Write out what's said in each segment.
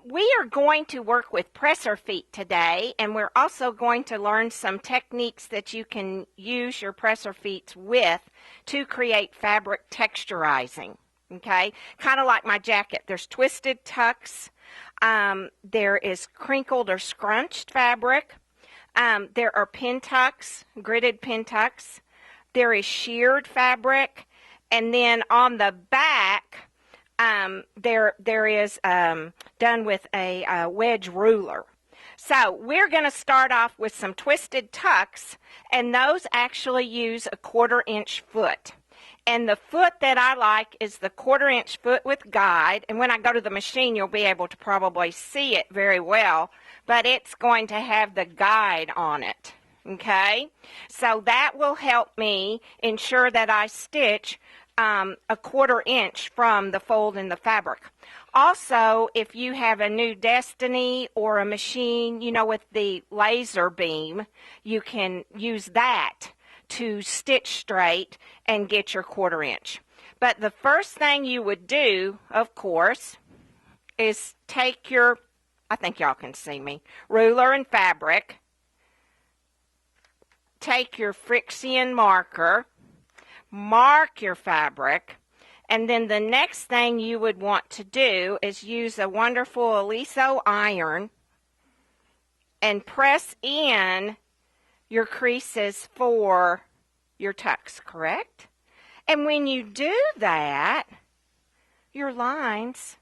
We are going to work with presser feet today, and we're also going to learn some techniques that you can use your presser feet with to create fabric texturizing. Okay, kind of like my jacket. There's twisted tucks. There is crinkled or scrunched fabric. There are pin tucks, gridded pin tucks. There is sheared fabric, and then on the back, there is done with a wedge ruler. So we're going to start off with some twisted tucks, and those actually use a 1/4-inch foot. And the foot that I like is the 1/4-inch foot with guide. And when I go to the machine, you'll be able to probably see it very well, but it's going to have the guide on it. Okay, so that will help me ensure that I stitch a 1/4-inch from the fold in the fabric. Also, if you have a new Destiny or a machine, with the laser beam, you can use that to stitch straight and get your 1/4-inch. But the first thing you would do, of course, is take your, I think y'all can see me, ruler and fabric. Take your Frixion marker, mark your fabric, and then the next thing you would want to do is use a wonderful Aliso iron and press in your creases for your tucks, correct? And when you do that, your lines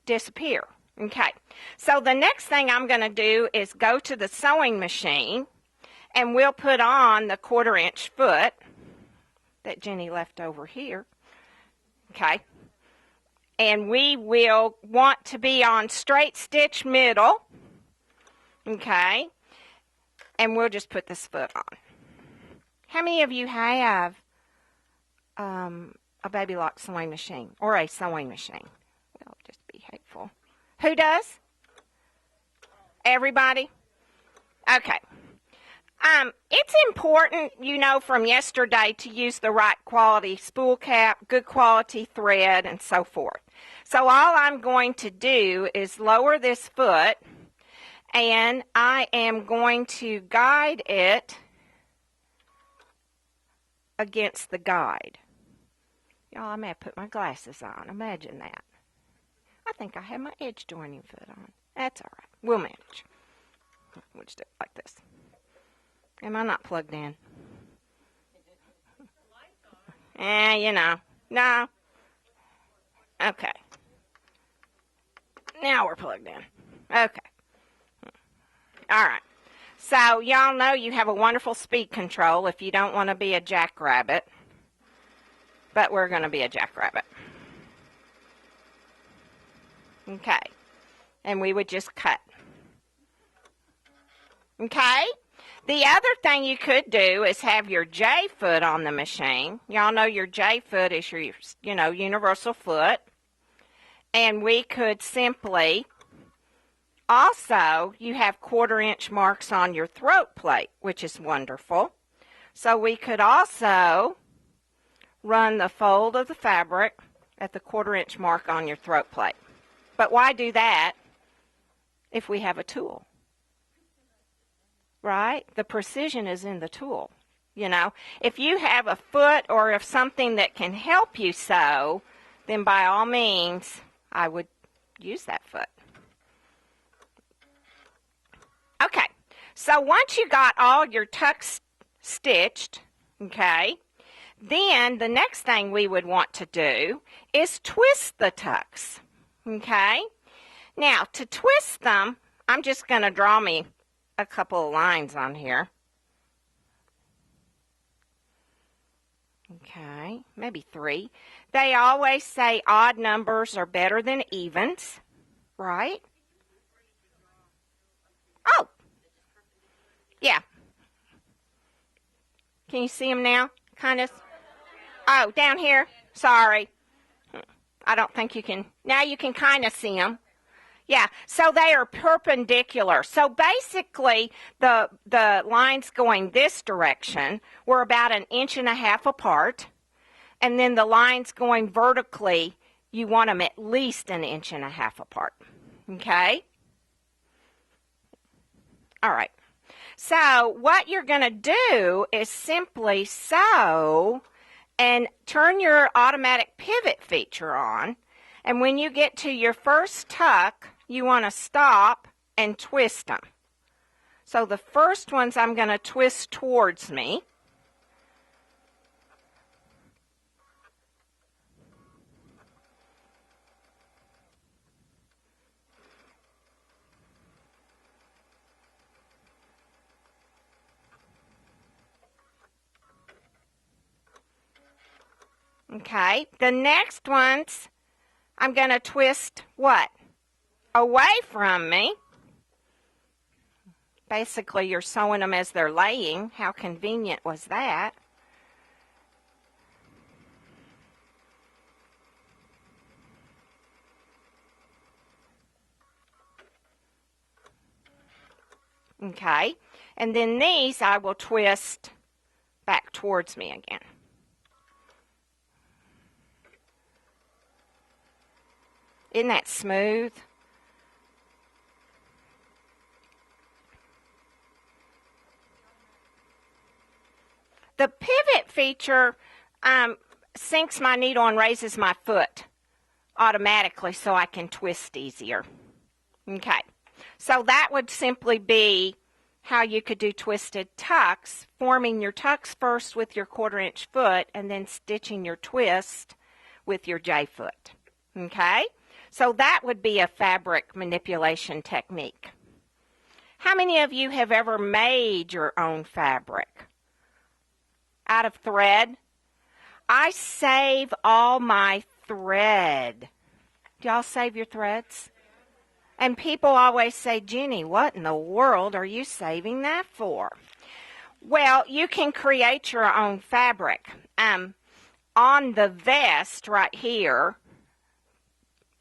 disappear. Okay, so the next thing I'm going to do is go to the sewing machine, and we'll put on the 1/4-inch foot that Jenny left over here. Okay, and we will want to be on straight stitch middle. Okay, and we'll just put this foot on. How many of you have a baby lock sewing machine or a sewing machine? Well, just be hateful. Who does? Everybody? Okay. It's important, from yesterday to use the right quality spool cap, good quality thread, and so forth. So all I'm going to do is lower this foot, and I am going to guide it against the guide. Y'all, I may have put my glasses on. Imagine that. I think I have my edge joining foot on. That's all right. We'll manage. We'll just do it like this. Am I not plugged in? No. Okay. Now we're plugged in. Okay. All right. So y'all know you have a wonderful speed control if you don't want to be a jackrabbit. But we're going to be a jackrabbit. Okay. And we would just cut. Okay? The other thing you could do is have your J foot on the machine. Y'all know your J foot is your, universal foot. And we could simply, also, you have 1/4-inch marks on your throat plate, which is wonderful. So we could also run the fold of the fabric at the 1/4-inch mark on your throat plate. But why do that if we have a tool? Right? The precision is in the tool. If you have a foot or if something that can help you sew, then by all means, I would use that foot. Okay, so once you got all your tucks stitched, okay, then the next thing we would want to do is twist the tucks, okay? Now, to twist them, I'm just going to draw me a couple of lines on here. Okay, maybe 3. They always say odd numbers are better than evens, right? Oh, yeah. Can you see them now? Kind of. Oh, down here. Sorry. I don't think you can. Now you can kind of see them. Yeah, so they are perpendicular. So basically, the lines going this direction were about 1.5 inches apart, and then the lines going vertically you want them at least 1.5 inches apart. Okay? All right. So what you're going to do is simply sew and turn your automatic pivot feature on. And when you get to your first tuck, you want to stop and twist them. So the first ones I'm going to twist towards me. Okay, the next ones I'm going to twist what? Away from me. Basically, you're sewing them as they're laying. How convenient was that? Okay, and then these I will twist back towards me again. Isn't that smooth? The pivot feature sinks my needle and raises my foot automatically so I can twist easier. Okay, so that would simply be how you could do twisted tucks, forming your tucks first with your 1/4 inch foot and then stitching your twist with your J foot. Okay, so that would be a fabric manipulation technique. How many of you have ever made your own fabric out of thread? I save all my thread. Do y'all save your threads? And people always say, Jenny, what in the world are you saving that for? Well, you can create your own fabric. On the vest right here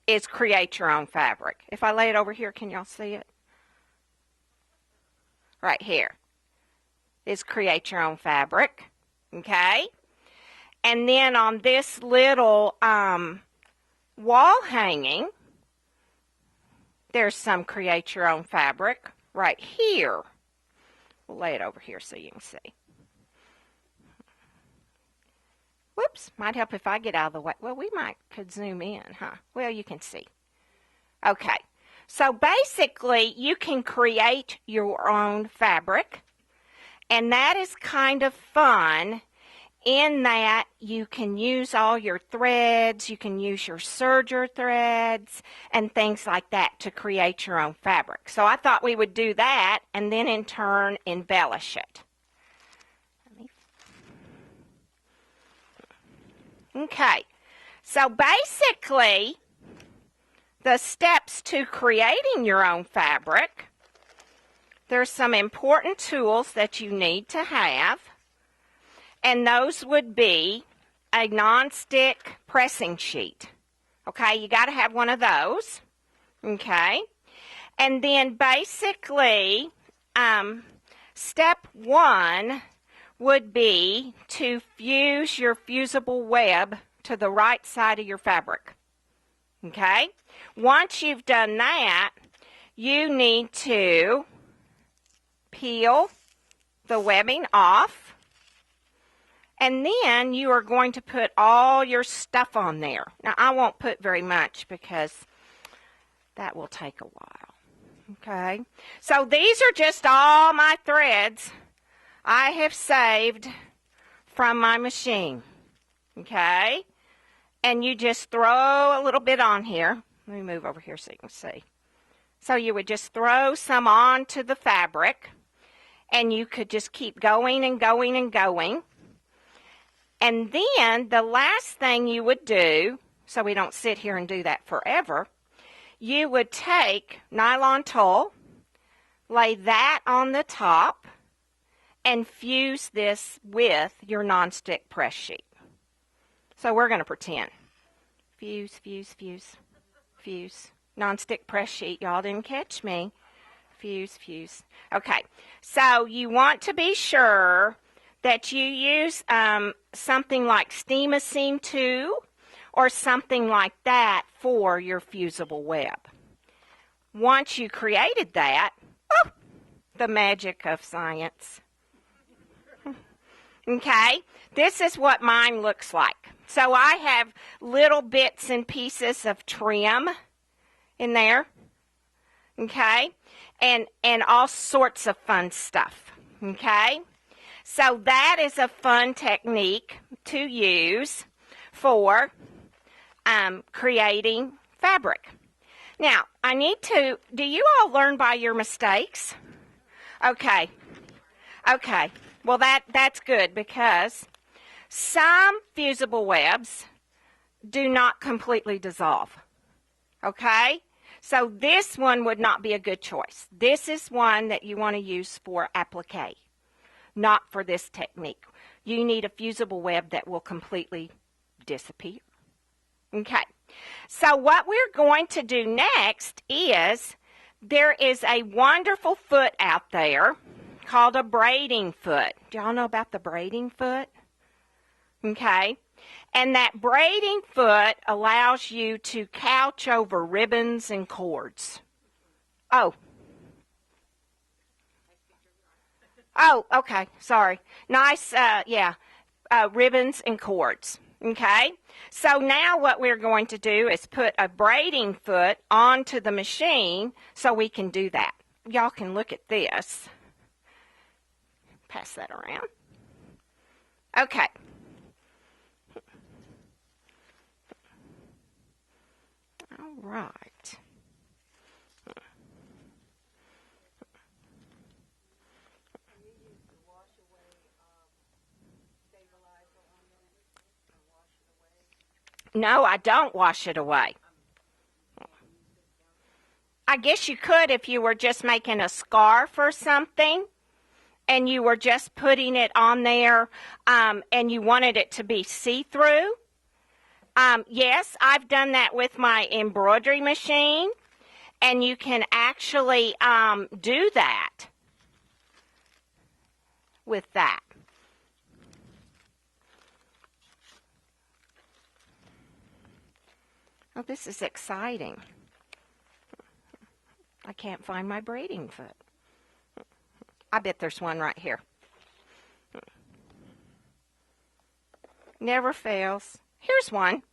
is create your own fabric. If I lay it over here, can y'all see it? Right here is create your own fabric. Okay? And then on this little wall hanging, there's some create your own fabric right here. We'll lay it over here so you can see. Whoops, might help if I get out of the way. Well, we could zoom in, huh? Well, you can see. Okay, so basically you can create your own fabric, and that is kind of fun in that you can use all your threads, you can use your serger threads and things like that to create your own fabric. So I thought we would do that and then in turn embellish it. Okay, so basically the steps to creating your own fabric, there's some important tools that you need to have, and those would be a non-stick pressing sheet. Okay, you got to have one of those. Okay, and then basically step 1 would be to fuse your fusible web to the right side of your fabric. Okay, once you've done that, you need to peel the webbing off, and then you are going to put all your stuff on there. Now, I won't put very much because that will take a while. Okay, so these are just all my threads I have saved from my machine. Okay, and you just throw a little bit on here. Let me move over here so you can see. So you would just throw some onto the fabric, and you could just keep going and going and going. And then the last thing you would do, so we don't sit here and do that forever, you would take nylon tulle, lay that on the top, and fuse this with your nonstick press sheet. So we're going to pretend. Fuse, fuse, fuse, fuse. Nonstick press sheet. Y'all didn't catch me. Fuse, fuse. Okay, so you want to be sure that you use something like Steam-A-Seam 2 or something like that for your fusible web. Once you created that, oh, the magic of science. Okay, this is what mine looks like. So I have little bits and pieces of trim in there, okay, and all sorts of fun stuff, okay. So that is a fun technique to use for creating fabric. Now, do you all learn by your mistakes? Okay. Okay. Well, that's good, because some fusible webs do not completely dissolve. Okay? So this one would not be a good choice. This is one that you want to use for applique, not for this technique. You need a fusible web that will completely disappear. Okay. So what we're going to do next is, there is a wonderful foot out there called a braiding foot. Do y'all know about the braiding foot? Okay. And that braiding foot allows you to couch over ribbons and cords. Oh, okay. Sorry. Nice, ribbons and cords. Okay. So now what we're going to do is put a braiding foot onto the machine so we can do that. Y'all can look at this. Pass that around. Okay. All right. No, I don't wash it away. I guess you could if you were just making a scarf or something, and you were just putting it on there, and you wanted it to be see-through. Yes, I've done that with my embroidery machine, and you can actually do that with that. Oh, this is exciting. I can't find my braiding foot. I bet there's one right here. Never fails. Here's one.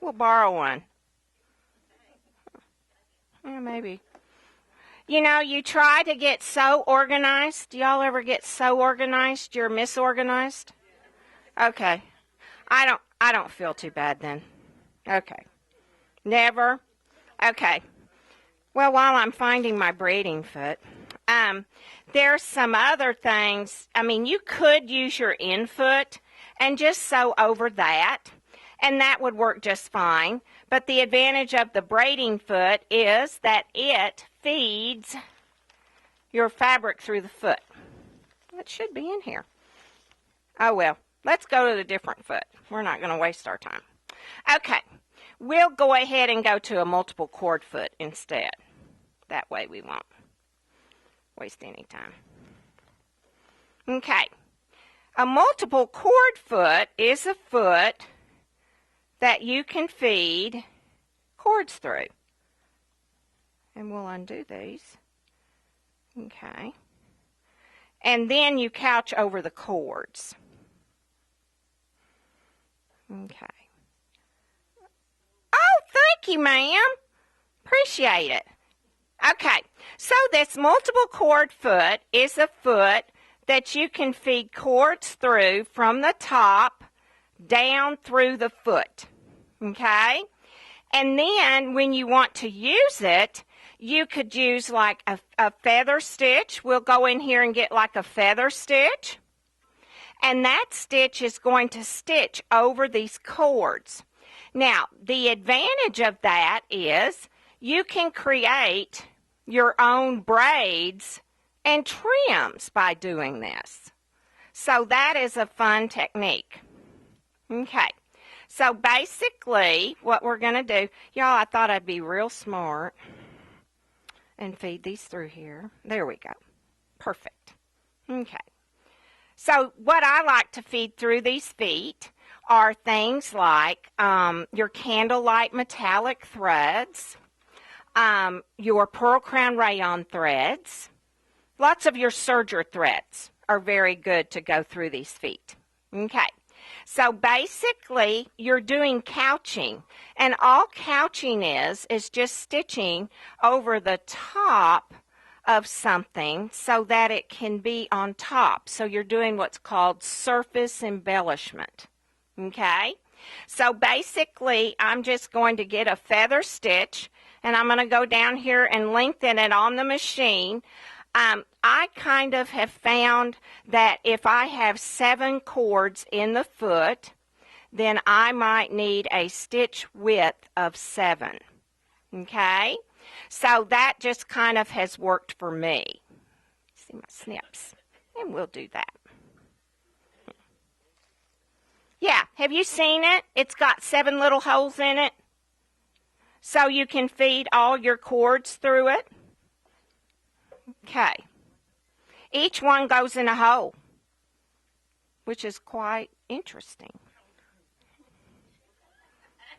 We'll borrow one. Yeah, maybe. You know, you try to get so organized. Do y'all ever get so organized you're misorganized? Okay. I don't feel too bad then. Okay. Never? Okay. Well, while I'm finding my braiding foot, there's some other things. I mean, you could use your infoot and just sew over that, and that would work just fine. But the advantage of the braiding foot is that it feeds your fabric through the foot. It should be in here. Oh, well, let's go to the different foot. We're not going to waste our time. Okay, we'll go ahead and go to a multiple cord foot instead. That way we won't waste any time. Okay, a multiple cord foot is a foot that you can feed cords through. And we'll undo these. Okay. And then you couch over the cords. Okay. Oh, thank you, ma'am. Appreciate it. Okay, so this multiple cord foot is a foot that you can feed cords through from the top down through the foot. Okay? And then when you want to use it, you could use like a feather stitch. We'll go in here and get like a feather stitch. And that stitch is going to stitch over these cords. Now, the advantage of that is you can create your own braids and trims by doing this. So that is a fun technique. Okay, so basically what we're going to do, y'all, I thought I'd be real smart and feed these through here. There we go. Perfect. Okay. So what I like to feed through these feet are things like your candlelight metallic threads, your pearl crown rayon threads. Lots of your serger threads are very good to go through these feet. Okay, so basically you're doing couching, and all couching is just stitching over the top of something so that it can be on top. So you're doing what's called surface embellishment. Okay, so basically I'm just going to get a feather stitch, and I'm going to go down here and lengthen it on the machine. I kind of have found that if I have 7 cords in the foot, then I might need a stitch width of 7. Okay? So that just kind of has worked for me. See my snips. And we'll do that. Yeah, have you seen it? It's got 7 little holes in it. So you can feed all your cords through it. Okay. Each one goes in a hole, which is quite interesting.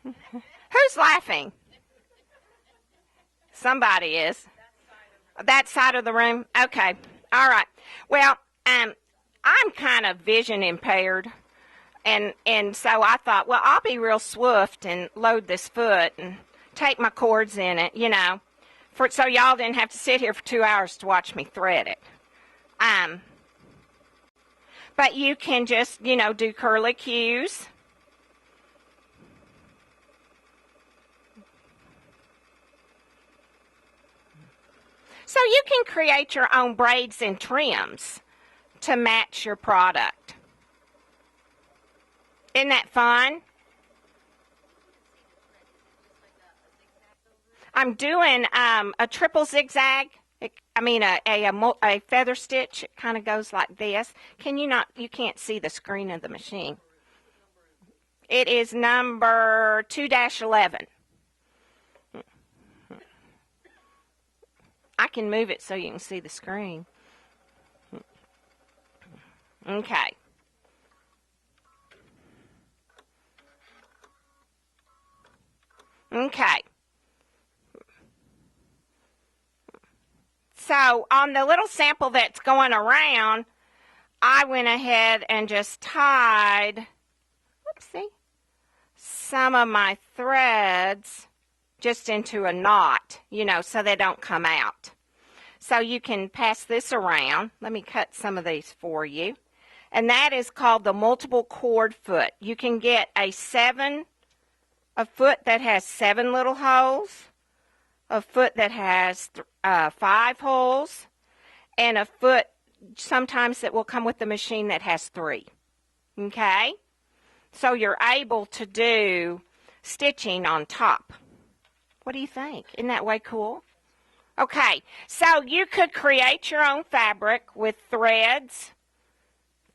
Who's laughing? Somebody is. That side of the room? Okay. All right. Well, I'm kind of vision impaired, and so I thought, well, I'll be real swift and load this foot and take my cords in it, you know, so y'all didn't have to sit here for 2 hours to watch me thread it. But you can just, you know, do curlicues. So you can create your own braids and trims to match your product. Isn't that fun? I'm doing a triple zigzag. A feather stitch. It kind of goes like this. You can't see the screen of the machine. It is number 2-11. I can move it so you can see the screen. Okay. Okay. So on the little sample that's going around, I went ahead and just tied, some of my threads just into a knot, you know, so they don't come out. So you can pass this around. Let me cut some of these for you. And that is called the multiple cord foot. You can get a foot that has 7 little holes, a foot that has 5 holes, and a foot sometimes that will come with the machine that has 3. Okay? So you're able to do stitching on top. What do you think? Isn't that way cool? Okay, so you could create your own fabric with threads,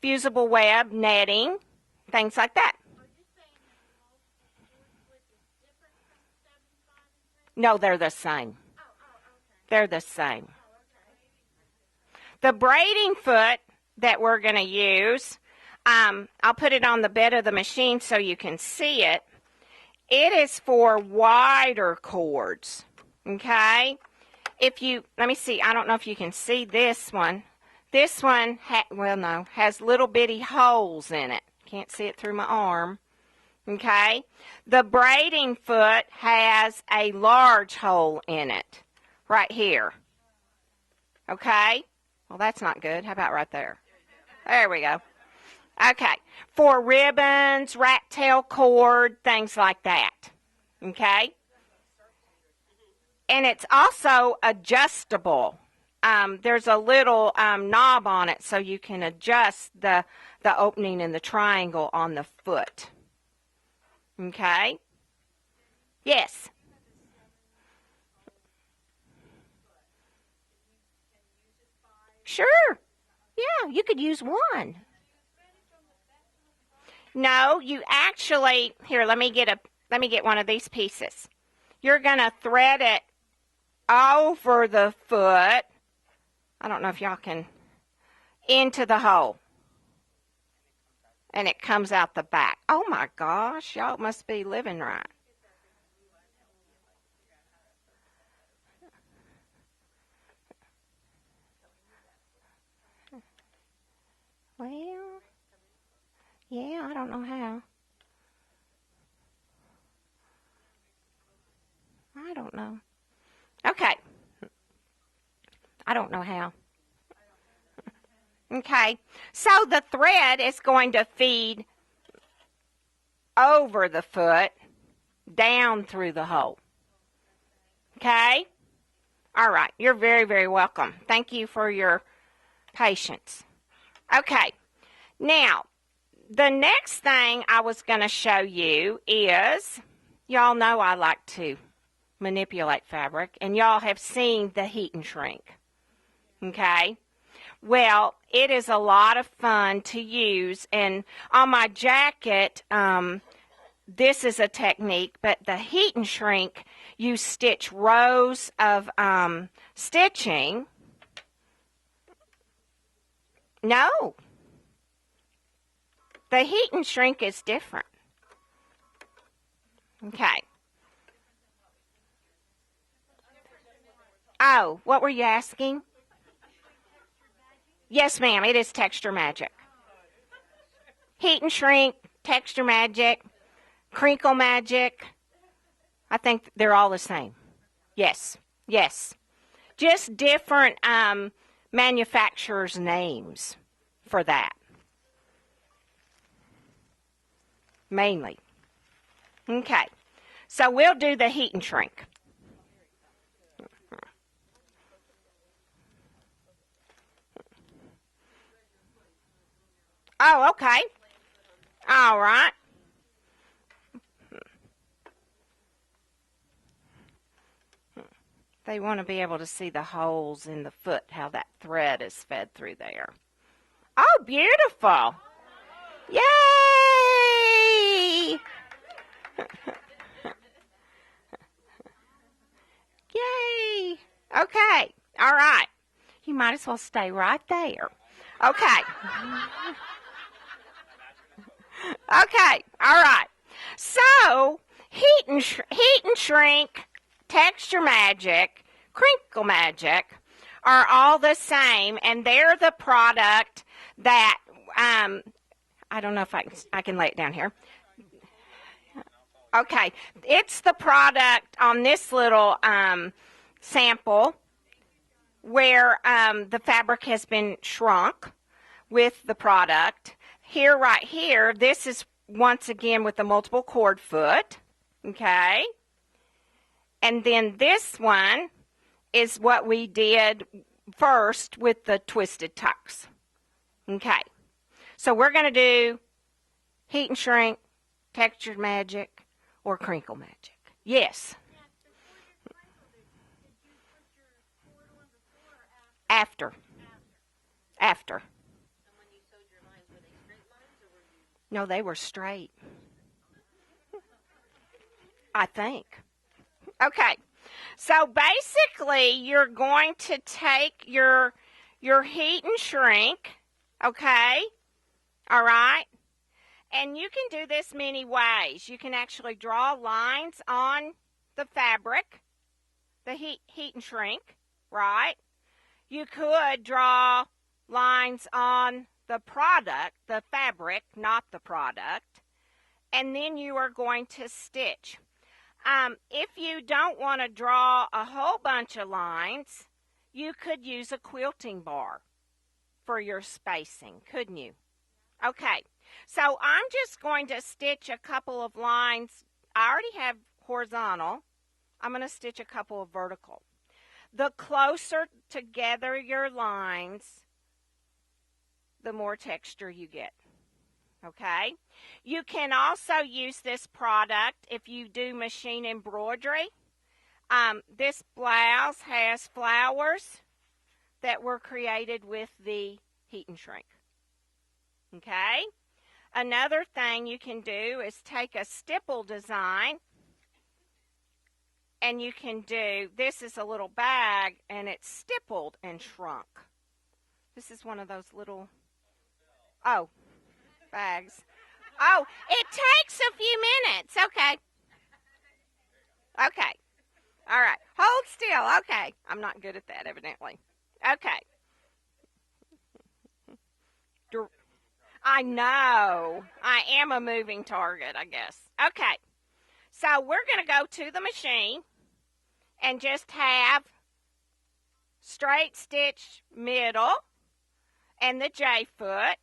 fusible web, netting, things like that. No, they're the same. They're the same. The braiding foot that we're going to use, I'll put it on the bed of the machine so you can see it. It is for wider cords, okay? Let me see, I don't know if you can see this one. This one, has little bitty holes in it. Can't see it through my arm. Okay, the braiding foot has a large hole in it, right here. Okay, well that's not good. How about right there? There we go. Okay, for ribbons, rat tail cord, things like that. Okay, and it's also adjustable. There's a little knob on it so you can adjust the opening in the triangle on the foot. Okay? Yes. Sure. Yeah, you could use one. No, you actually, here, let me get one of these pieces. You're going to thread it over the foot. I don't know if y'all can, into the hole. and it comes out the back. Oh my gosh, y'all must be living right. Well, yeah, I don't know how. I don't know. Okay, I don't know how. Okay, so the thread is going to feed over the foot, down through the hole. Okay? All right, you're very, very welcome. Thank you for your patience. Okay, now, the next thing I was going to show you is, y'all know I like to manipulate fabric, and y'all have seen the heat and shrink. Okay? Well, it is a lot of fun to use, and on my jacket, this is a technique, but the heat and shrink, you stitch rows of stitching. No, the heat and shrink is different. Okay. Oh, what were you asking? Yes, ma'am, it is texture magic. Heat and shrink, texture magic, crinkle magic. I think they're all the same. Yes, yes. Just different manufacturers' names for that. Mainly. Okay. So we'll do the heat and shrink. Oh, okay. All right. They want to be able to see the holes in the foot, how that thread is fed through there. Oh, beautiful. Yay! Yay! Okay. All right. You might as well stay right there. Okay. Okay. All right. So, heat and shrink, texture magic, crinkle magic are all the same, and they're the product that I don't know if I can lay it down here. Okay, it's the product on this little sample where the fabric has been shrunk with the product. Here, right here, this is once again with the multiple cord foot, okay? And then this one is what we did first with the twisted tucks, okay? So we're going to do heat and shrink, texture magic, or crinkle magic. Yes. After. After. No, they were straight. I think. Okay. So basically, you're going to take your heat and shrink, okay? All right? And you can do this many ways. You can actually draw lines on the fabric, the heat and shrink, right? You could draw lines on the product, the fabric, not the product, and then you are going to stitch. If you don't want to draw a whole bunch of lines, you could use a quilting bar for your spacing, couldn't you? Okay, so I'm just going to stitch a couple of lines. I already have horizontal. I'm going to stitch a couple of vertical. The closer together your lines, the more texture you get. Okay? You can also use this product if you do machine embroidery. This blouse has flowers that were created with the heat and shrink. Okay? Another thing you can do is take a stipple design, and you can do, this is a little bag, and it's stippled and shrunk. This is one of those little, oh, bags. Oh, it takes a few minutes. Okay. Okay. All right. Hold still. Okay. I'm not good at that, evidently. Okay. I know. I am a moving target, I guess. Okay. So we're going to go to the machine and just have straight stitch middle and the J foot.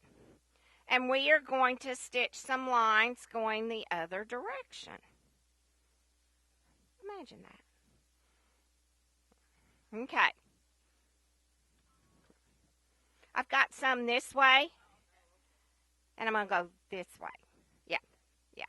And we are going to stitch some lines going the other direction. Imagine that. Okay. I've got some this way, and I'm going to go this way. Yeah, yeah.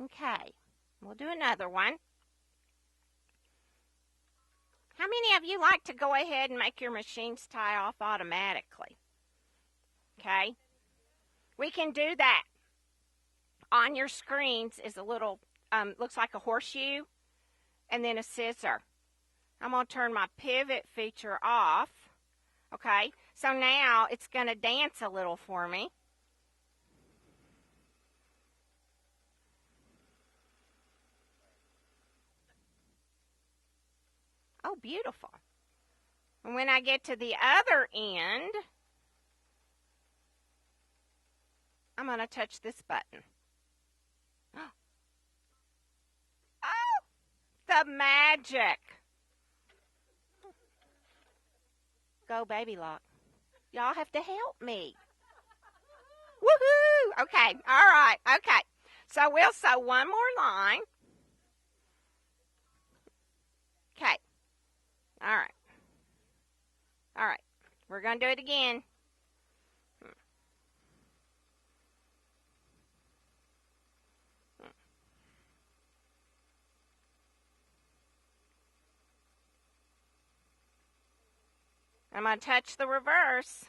Okay. We'll do another one. How many of you like to go ahead and make your machines tie off automatically? Okay. We can do that. On your screens is a little, looks like a horseshoe, and then a scissor. I'm going to turn my pivot feature off. Okay. So now it's going to dance a little for me. Oh, beautiful. And when I get to the other end, I'm going to touch this button. Oh, the magic. Go, baby lock. Y'all have to help me. Woohoo! Okay, all right, okay. So we'll sew one more line. Okay. All right. All right. We're going to do it again. I'm going to touch the reverse.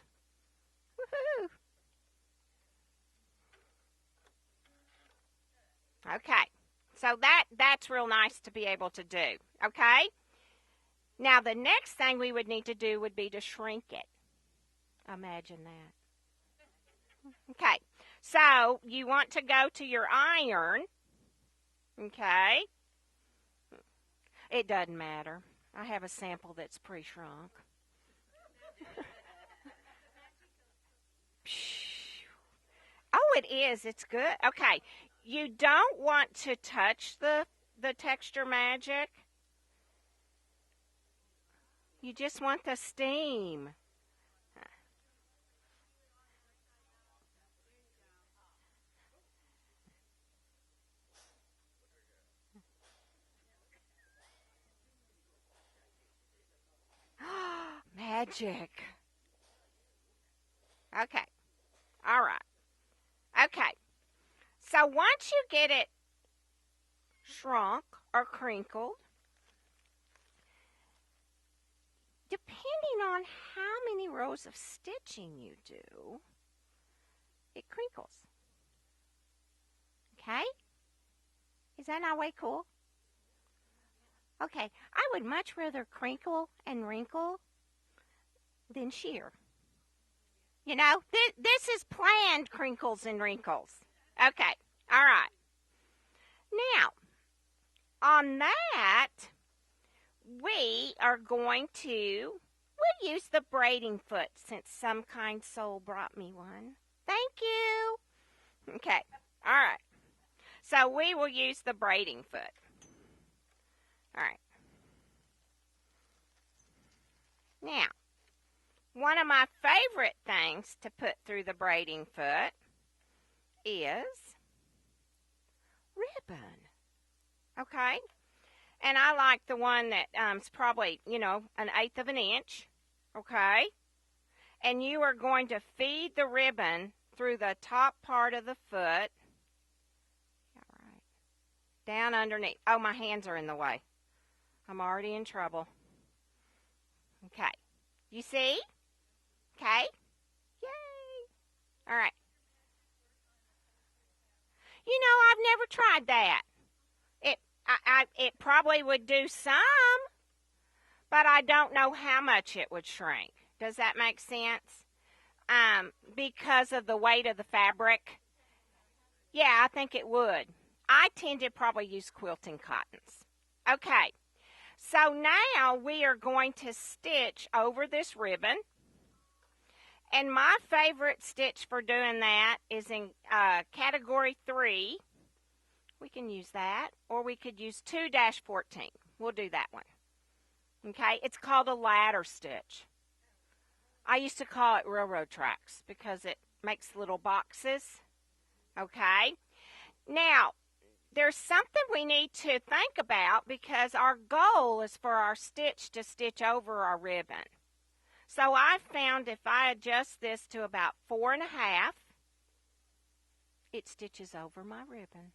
Woohoo! Okay. So that's real nice to be able to do. Okay? Now the next thing we would need to do would be to shrink it. Imagine that. Okay. So you want to go to your iron. Okay? It doesn't matter. I have a sample that's pre-shrunk. Oh, it is. It's good. Okay. You don't want to touch the texture magic. You just want the steam. Magic. Okay. All right. Okay. So once you get it shrunk or crinkled, depending on how many rows of stitching you do, it crinkles. Okay? Is that not way cool? Okay, I would much rather crinkle and wrinkle than shear. You know, this is planned crinkles and wrinkles. Okay, all right. Now, on that, we are going to, we'll use the braiding foot since some kind soul brought me one. Thank you. Okay, all right. So we will use the braiding foot. All right. Now, one of my favorite things to put through the braiding foot is ribbon. Okay? And I like the one that is probably, you know, 1/8 of an inch. Okay? And you are going to feed the ribbon through the top part of the foot. All right. Down underneath. Oh, my hands are in the way. I'm already in trouble. Okay. You see? Okay? All right. You know, I've never tried that. It probably would do some, but I don't know how much it would shrink. Does that make sense? Because of the weight of the fabric. Yeah, I think it would. I tend to probably use quilting cottons. Okay, so now we are going to stitch over this ribbon. And my favorite stitch for doing that is in category 3. We can use that, or we could use 2-14. We'll do that one. Okay, it's called a ladder stitch. I used to call it railroad tracks because it makes little boxes. Okay, now there's something we need to think about because our goal is for our stitch to stitch over our ribbon. So I found if I adjust this to about 4.5, it stitches over my ribbon.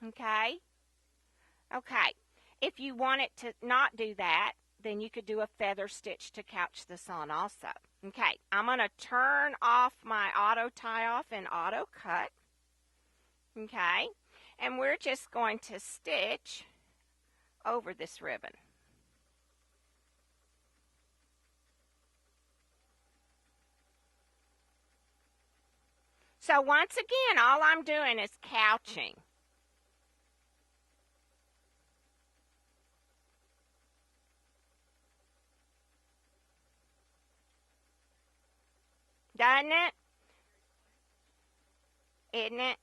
Okay? Okay. If you want it to not do that, then you could do a feather stitch to couch this on also. Okay, I'm going to turn off my auto tie off and auto cut. Okay, and we're just going to stitch over this ribbon. So once again, all I'm doing is couching. Doesn't it? Isn't it?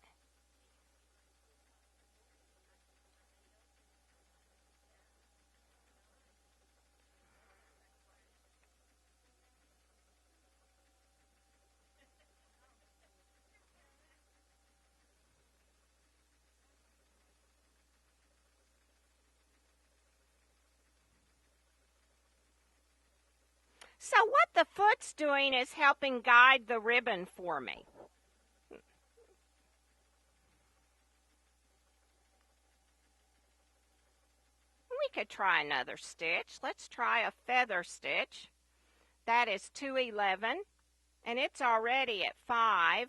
So what the foot's doing is helping guide the ribbon for me. We could try another stitch. Let's try a feather stitch. That is 211, and it's already at 5.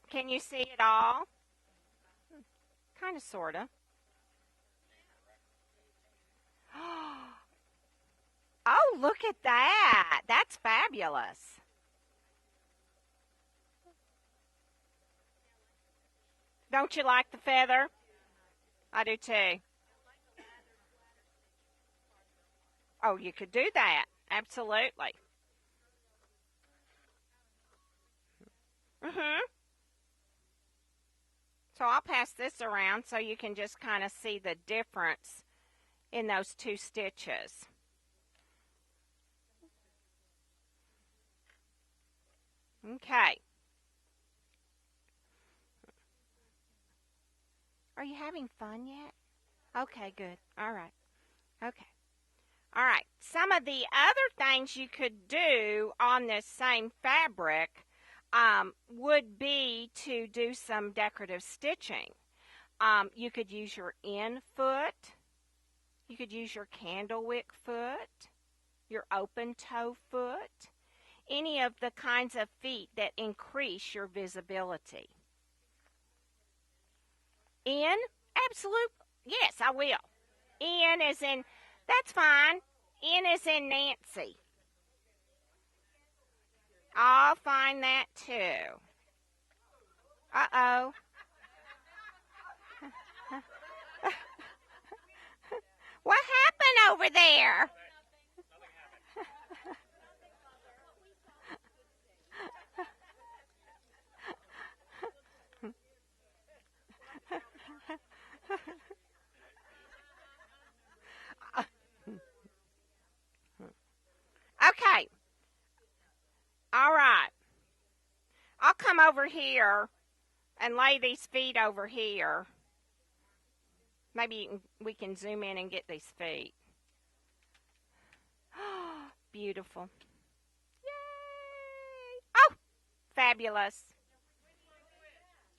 Can you see it all? Kind of, sort of. Oh, look at that. That's fabulous. Don't you like the feather? I do too. Oh, you could do that. Absolutely. Mm-hmm. So I'll pass this around so you can just kind of see the difference in those two stitches. Okay. Are you having fun yet? Okay, good. All right. Okay. All right. Some of the other things you could do on this same fabric would be to do some decorative stitching. You could use your in foot. You could use your candlewick foot, your open toe foot, any of the kinds of feet that increase your visibility. In? Absolute. Yes, I will. In is in, that's fine. In is in Nancy. I'll find that too. Uh-oh. What happened over there? Okay. All right. I'll come over here and lay these feet over here. Maybe we can zoom in and get these feet. Beautiful. Yay! Oh, Fabulous.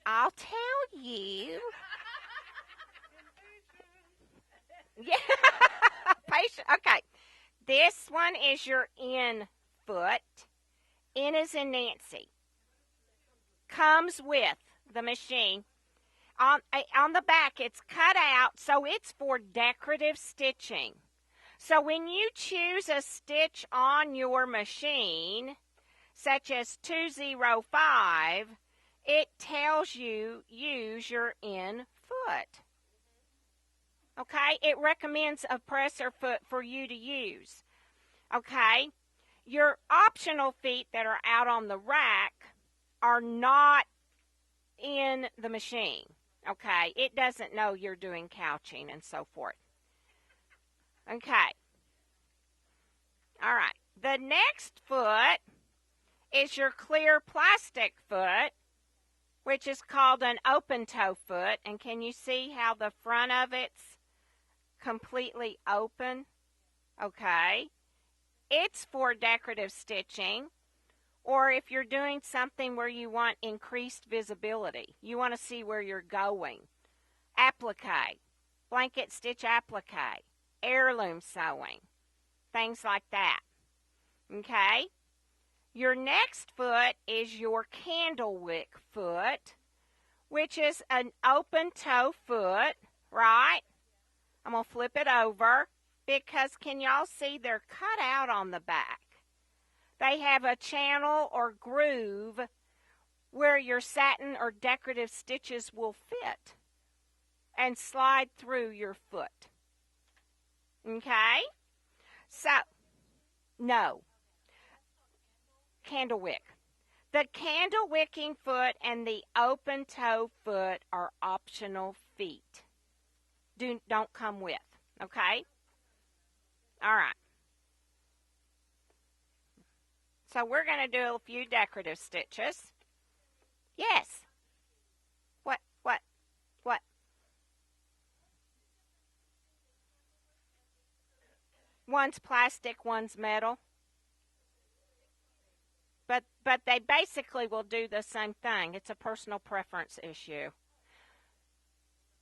I'll tell you. Yeah. Patient. Okay. This one is your in foot. In is in Nancy. Comes with the machine. On the back, it's cut out, so it's for decorative stitching. So when you choose a stitch on your machine, such as 205, it tells you use your in foot. Okay? It recommends a presser foot for you to use. Okay? Your optional feet that are out on the rack are not in the machine. Okay? It doesn't know you're doing couching and so forth. Okay. All right. The next foot is your clear plastic foot, which is called an open toe foot. And can you see how the front of it's completely open? Okay. It's for decorative stitching, or if you're doing something where you want increased visibility, you want to see where you're going. Applique, blanket stitch applique, heirloom sewing, things like that. Okay? Your next foot is your candlewick foot, which is an open toe foot, right? I'm going to flip it over because can y'all see they're cut out on the back? They have a channel or groove where your satin or decorative stitches will fit and slide through your foot. Okay? So, no. Candlewick. The candlewicking foot and the open toe foot are optional feet. Don't come with. Okay? All right. So we're going to do a few decorative stitches. Yes. What? One's plastic, one's metal. But they basically will do the same thing. It's a personal preference issue.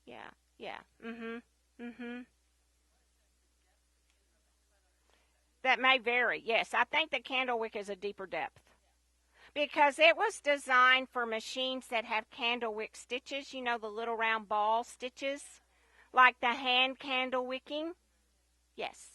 Yeah. That may vary. Yes, I think the candlewick is a deeper depth. Because it was designed for machines that have candlewick stitches, you know, the little round ball stitches, like the hand candlewicking. Yes.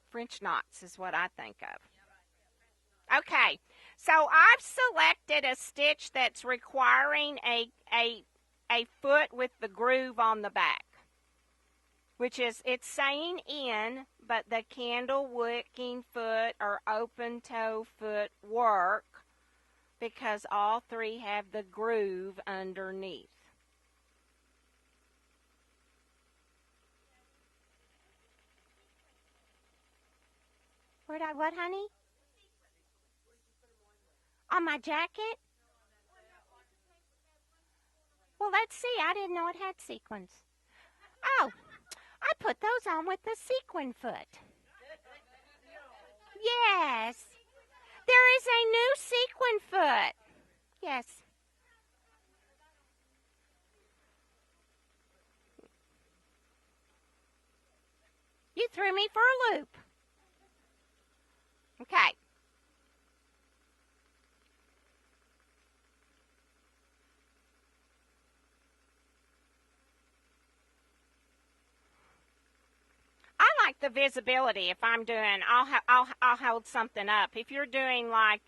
French knots is what I think of. Okay, so I've selected a stitch that's requiring a foot with the groove on the back, which is, it's saying in, but the candlewicking foot or open toe foot work because all three have the groove underneath. What, honey? On my jacket? Well, let's see. I didn't know it had sequins. Oh, I put those on with the sequin foot. Yes. There is a new sequin foot. Yes. You threw me for a loop. Okay. I like the visibility. If I'm doing, I'll hold something up. If you're doing like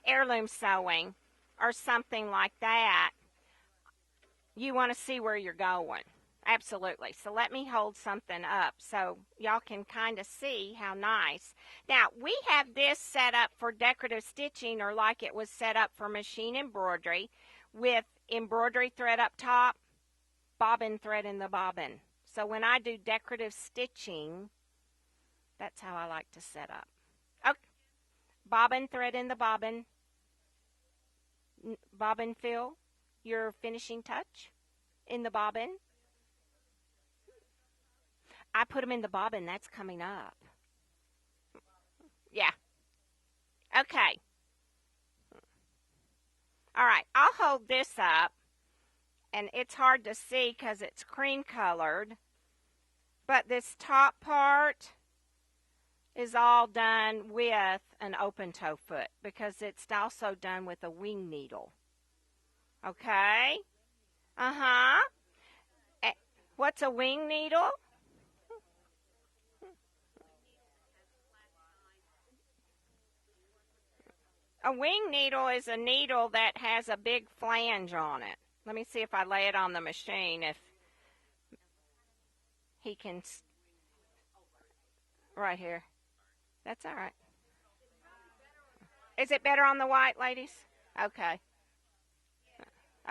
heirloom sewing or something like that, you want to see where you're going. Absolutely. So let me hold something up so y'all can kind of see how nice. Now, we have this set up for decorative stitching, or like it was set up for machine embroidery, with embroidery thread up top, bobbin thread in the bobbin. So when I do decorative stitching, that's how I like to set up. Okay. Bobbin thread in the bobbin. Bobbin fill, your finishing touch in the bobbin. I put them in the bobbin. That's coming up. Yeah. Okay. All right. I'll hold this up, and it's hard to see because it's cream colored. But this top part is all done with an open toe foot because it's also done with a wing needle. Okay? Uh-huh. What's a wing needle? A wing needle is a needle that has a big flange on it. Let me see if I lay it on the machine if he can. Right here. That's all right. Is it better on the white, ladies? Okay.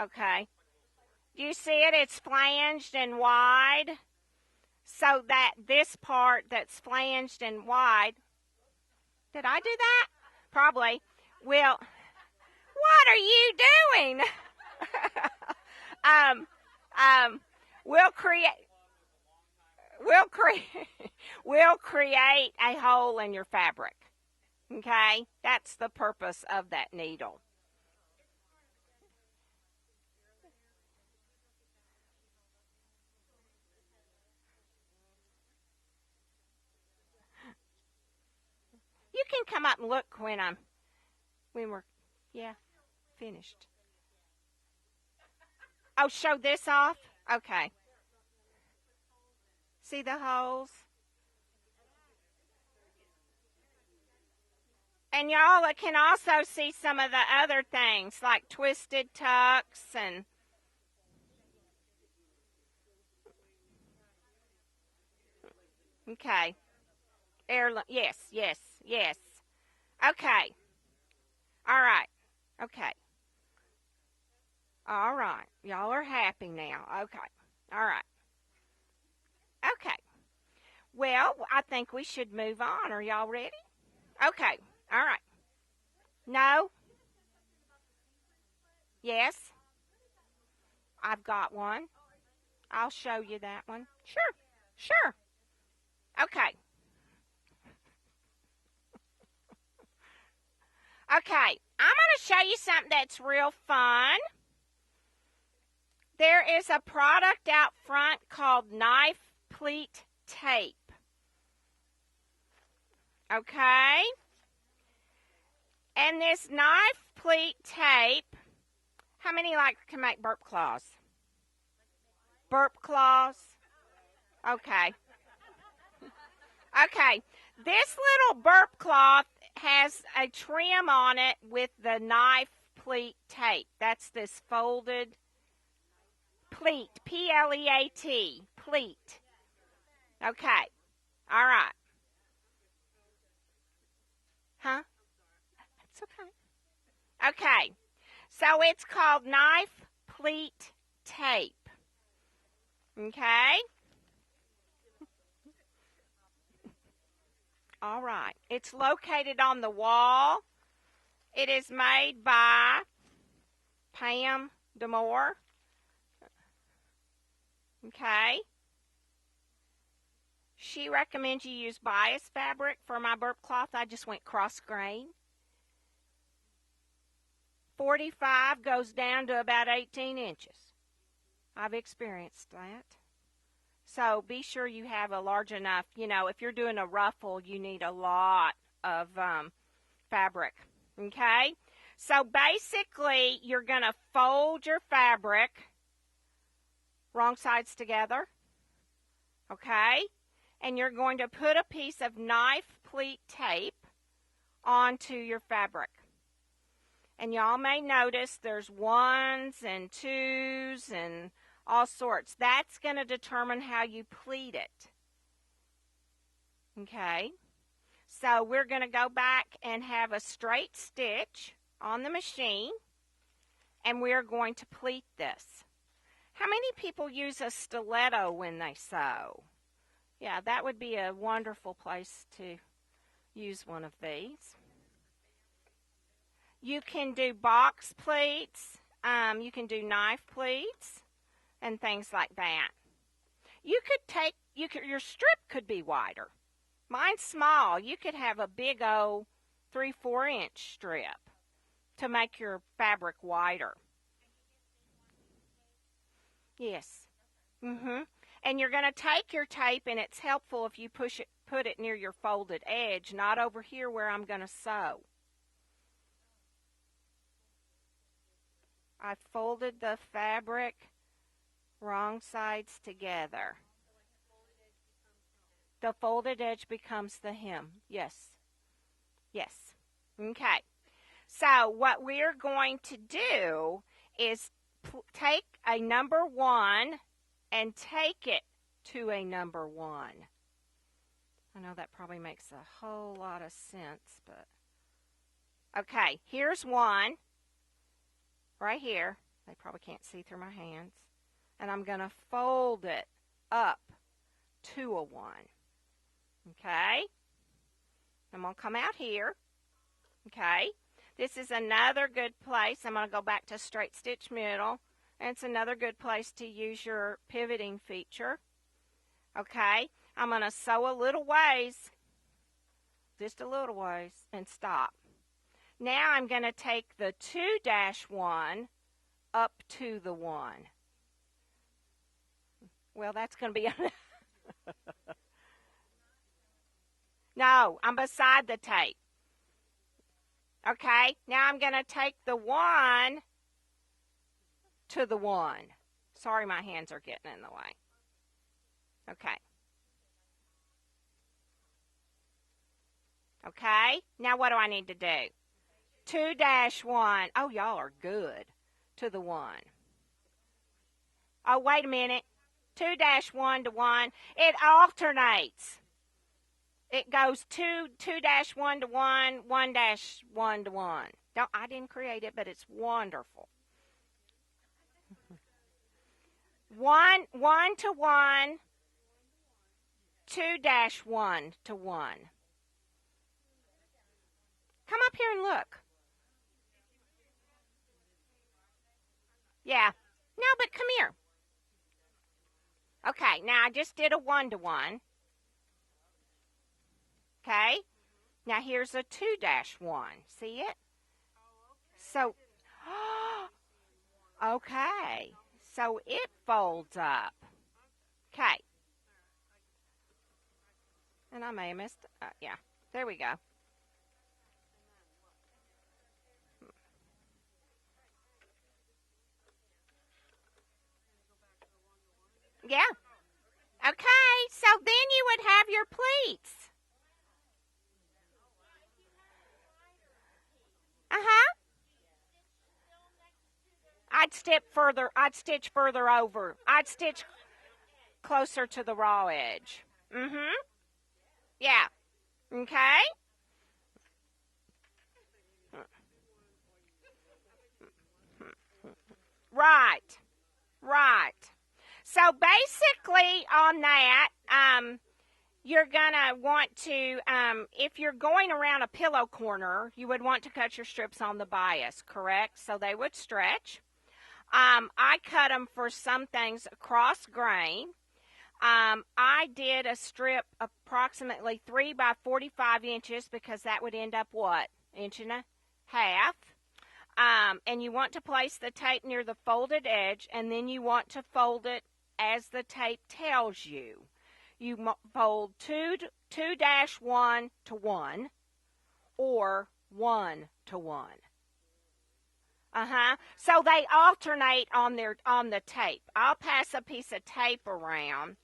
Okay. Do you see it? It's flanged and wide. So that this part that's flanged and wide. Did I do that? Probably. Well, what are you doing? um, we'll create. We'll create. We'll create a hole in your fabric. Okay, that's the purpose of that needle. You can come up and look when we're, yeah, finished. Oh, show this off? Okay. See the holes? And y'all can also see some of the other things like twisted tucks and okay. Yes, yes, yes. Okay. All right. Okay. All right. Y'all are happy now. Okay. All right. Okay. Well, I think we should move on. Are y'all ready? Okay. All right. No? Yes? I've got one. I'll show you that one. Sure. Sure. Okay. Okay. I'm going to show you something that's real fun. There is a product out front called knife pleat tape. Okay? And this knife pleat tape, how many can make burp claws? Burp claws? Okay. Okay. This little burp cloth has a trim on it with the knife pleat tape. That's this folded pleat, P-L-E-A-T, pleat. Okay. All right. Huh? That's okay. Okay. So it's called knife pleat tape. Okay? All right. It's located on the wall. It is made by Pam DeMore. Okay? She recommends you use bias fabric. For my burp cloth, I just went cross grain. 45 goes down to about 18 inches. I've experienced that. So be sure you have a large enough, if you're doing a ruffle, you need a lot of fabric. Okay? So basically, you're going to fold your fabric wrong sides together. Okay? And you're going to put a piece of knife pleat tape onto your fabric. And y'all may notice there's ones and twos and all sorts. That's going to determine how you pleat it. Okay? So we're going to go back and have a straight stitch on the machine, and we're going to pleat this. How many people use a stiletto when they sew? Yeah, that would be a wonderful place to use one of these. You can do box pleats. You can do knife pleats and things like that. Your strip could be wider. Mine's small. You could have a big old 3-4 inch strip to make your fabric wider. Yes. And you're going to take your tape, and it's helpful if you put it near your folded edge, not over here where I'm going to sew. I folded the fabric wrong sides together. The folded edge becomes the hem. Yes. Yes. Okay. So what we're going to do is take a number 1 and take it to a number 1. I know that probably makes a whole lot of sense, but okay, here's 1 right here. They probably can't see through my hands. And I'm going to fold it up to a 1. Okay? I'm going to come out here. Okay? This is another good place. I'm going to go back to straight stitch middle. And it's another good place to use your pivoting feature. Okay? I'm going to sew a little ways. Just a little ways. And stop. Now I'm going to take the 2-1 up to the 1. Well, that's going to be... No, I'm beside the tape. Okay, now I'm going to take the 1 to the 1. Sorry, my hands are getting in the way. Okay. Okay, now what do I need to do? 2-1. Oh, y'all are good. To the 1. Oh, wait a minute. 2-1 to 1. It alternates. It goes 2-1 to 1, 1-1 to 1. I didn't create it, but it's wonderful. 1 to 1, 2-1 to 1. Come up here and look. Yeah. No, but come here. Okay, now I just did a 1 to 1. Okay, now here's a 2-1. See it? So, okay, so it folds up. Okay. And I may have missed, yeah, there we go. Yeah. Okay, so then you would have your pleats. Uh-huh. I'd stitch further over. I'd stitch closer to the raw edge. Yeah. Okay? Right. Right. So basically on that, you're going to want to, if you're going around a pillow corner, you would want to cut your strips on the bias, correct? So they would stretch. I cut them for some things across grain. I did a strip approximately 3 by 45 inches because that would end up what? 1.5 inches. And you want to place the tape near the folded edge, and then you want to fold it as the tape tells you. You fold 2-1 to 1 or 1 to 1. So they alternate on the tape. I'll pass a piece of tape around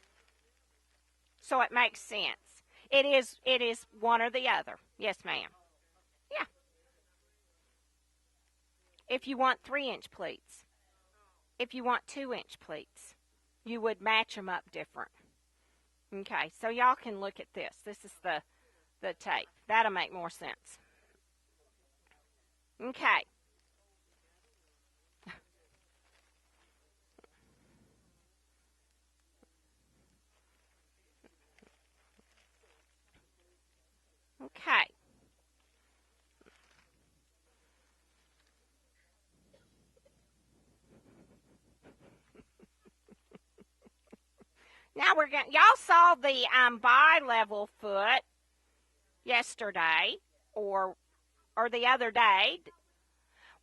so it makes sense. It is one or the other. Yes, ma'am. Yeah. If you want 3-inch pleats, if you want 2-inch pleats, you would match them up different. Okay, so y'all can look at this. This is the tape. That'll make more sense. Okay. Okay. Now y'all saw the bi-level foot. yesterday or the other day.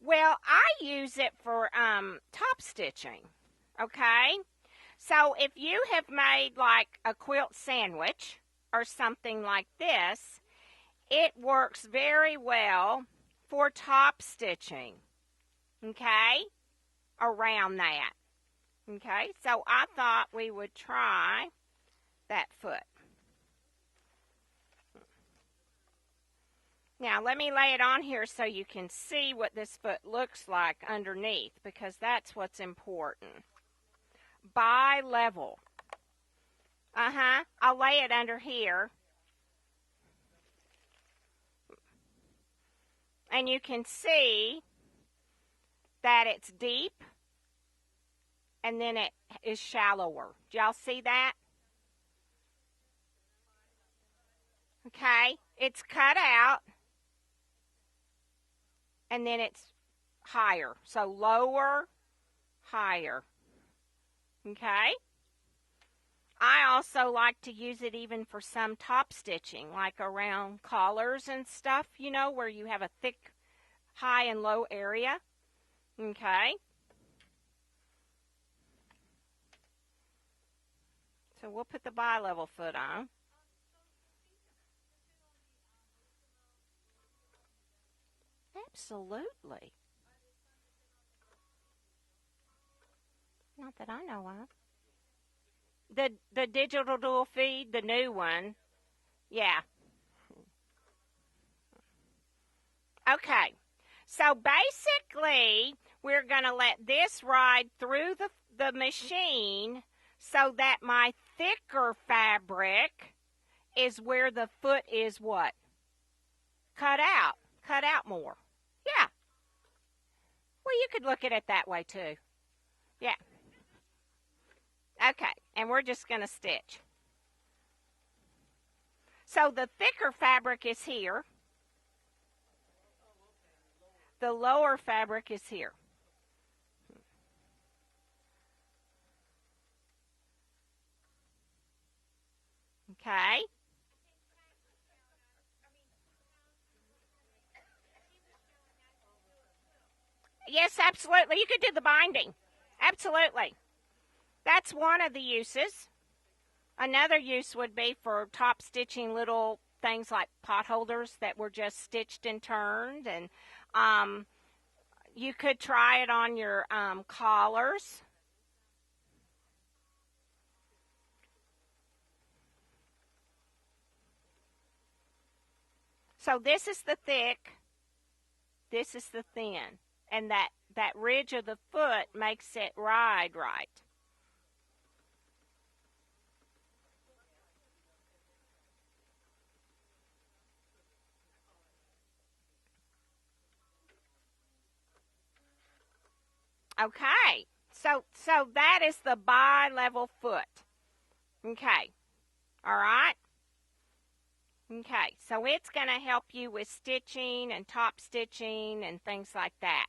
Well, I use it for top stitching. Okay? So if you have made like a quilt sandwich or something like this, it works very well for top stitching. Okay? Around that. Okay? So I thought we would try that foot. Now let me lay it on here so you can see what this foot looks like underneath, because that's what's important. Bi-level. I'll lay it under here. And you can see that it's deep and then it is shallower. Do y'all see that? Okay, it's cut out and then it's higher. So lower, higher. Okay? I also like to use it even for some top stitching, like around collars and stuff, you know, where you have a thick high and low area. Okay? So we'll put the bi-level foot on. Absolutely. Not that I know of. The digital dual feed, the new one. Yeah. Okay. So basically, we're going to let this ride through the machine so that my thicker fabric is where the foot is what? Cut out. Cut out more. Yeah. Well, you could look at it that way too. Yeah. Okay, and we're just going to stitch. So the thicker fabric is here. The lower fabric is here. Okay. Yes, absolutely. You could do the binding. Absolutely. That's one of the uses. Another use would be for top stitching little things like pot holders that were just stitched and turned. And you could try it on your collars. So this is the thick, this is the thin. And that ridge of the foot makes it ride right. Okay, so that is the bi-level foot. Okay, all right. Okay, so it's going to help you with stitching and top stitching and things like that.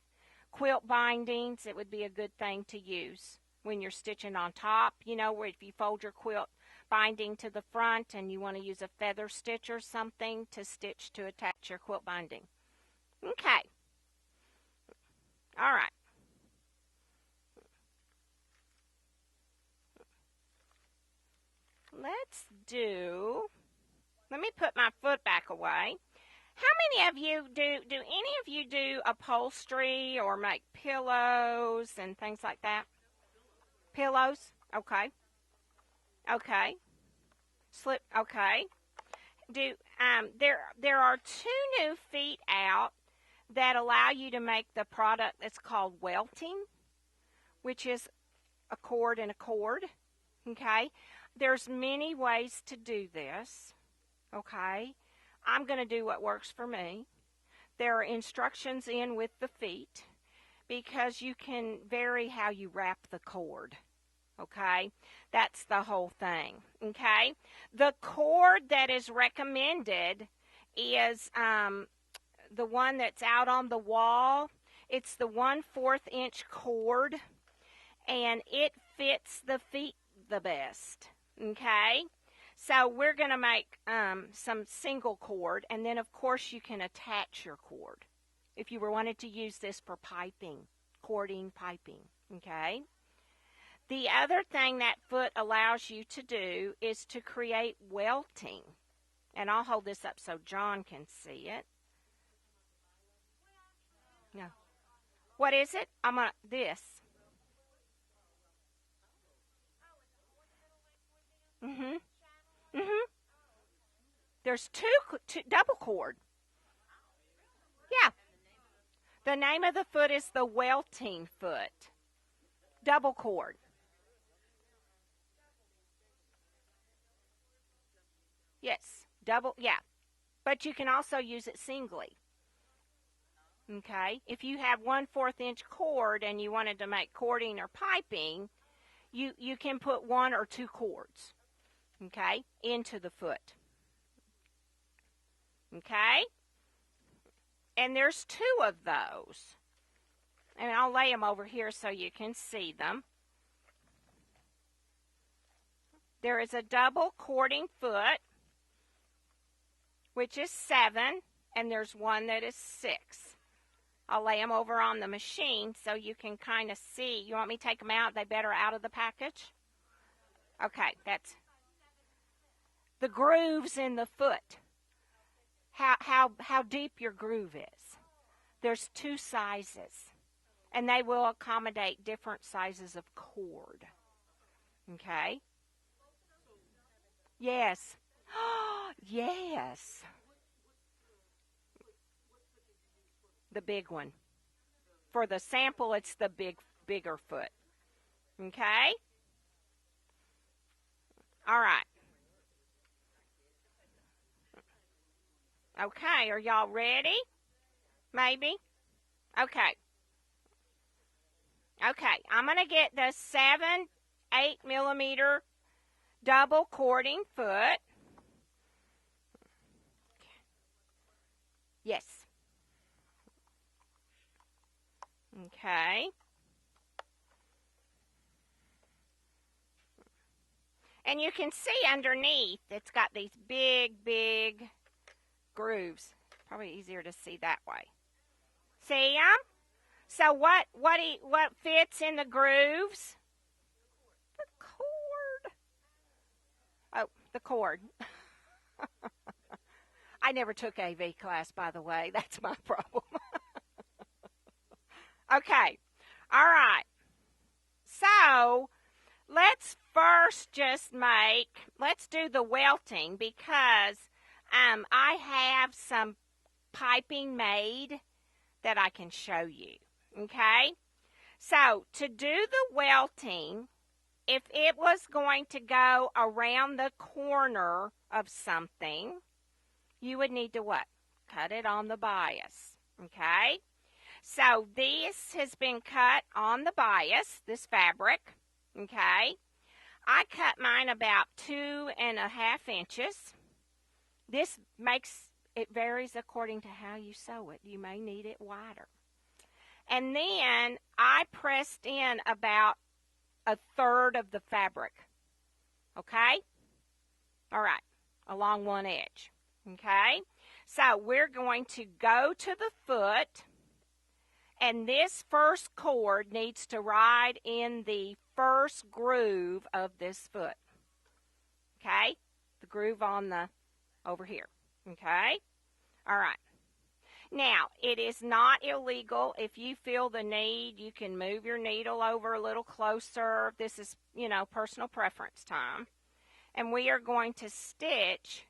Quilt bindings, it would be a good thing to use when you're stitching on top. You know, where if you fold your quilt binding to the front and you want to use a feather stitch or something to stitch to attach your quilt binding. Okay, all right. Let me put my foot back away. How many of you do any of you do upholstery or make pillows and things like that? Pillows? Okay. Okay. Okay. There are two new feet out that allow you to make the product that's called welting, which is a cord and a cord. Okay. There's many ways to do this, okay? I'm going to do what works for me. There are instructions in with the feet because you can vary how you wrap the cord, okay? That's the whole thing, okay? The cord that is recommended is the one that's out on the wall. It's the 1/4 inch cord, and it fits the feet the best. Okay, So we're going to make some single cord, and then of course you can attach your cord if you were wanted to use this for piping, cording, piping, okay? The other thing that foot allows you to do is to create welting. And I'll hold this up so John can see it. No. What is it? This. Mhm. Mhm. There's two double cord. Yeah. The name of the foot is the welting foot. Double cord. Yes. Double. Yeah. But you can also use it singly. Okay. If you have 1/4 inch cord and you wanted to make cording or piping, you can put 1 or 2 cords, okay, into the foot. Okay? And there's 2 of those. And I'll lay them over here so you can see them. There is a double cording foot, which is 7, and there's one that is 6. I'll lay them over on the machine so you can kind of see. You want me to take them out? They better out of the package? Okay, that's the grooves in the foot. How deep your groove is. There's 2 sizes, and they will accommodate different sizes of cord. Okay? Yes. Yes. The big one. For the sample, it's the bigger foot. Okay? All right. Okay, are y'all ready? Maybe? Okay. Okay, I'm going to get the 7/8 millimeter double cording foot. Yes. Okay. And you can see underneath, it's got these big grooves. Probably easier to see that way. See them? So what fits in the grooves? The cord. Oh, the cord. I never took AV class, by the way. That's my problem. Okay. All right. So let's first let's do the welting because I have some piping made that I can show you. Okay? So to do the welting, if it was going to go around the corner of something, you would need to what? Cut it on the bias. Okay? So this has been cut on the bias, this fabric. Okay? I cut mine about 2.5 inches. This it varies according to how you sew it. You may need it wider. And then I pressed in about 1/3 of the fabric. Okay? All right. Along one edge. Okay? So we're going to go to the foot, and this first cord needs to ride in the first groove of this foot. Okay? The groove over here. Okay? All right. Now, it is not illegal. If you feel the need, you can move your needle over a little closer. This is, personal preference time. And we are going to stitch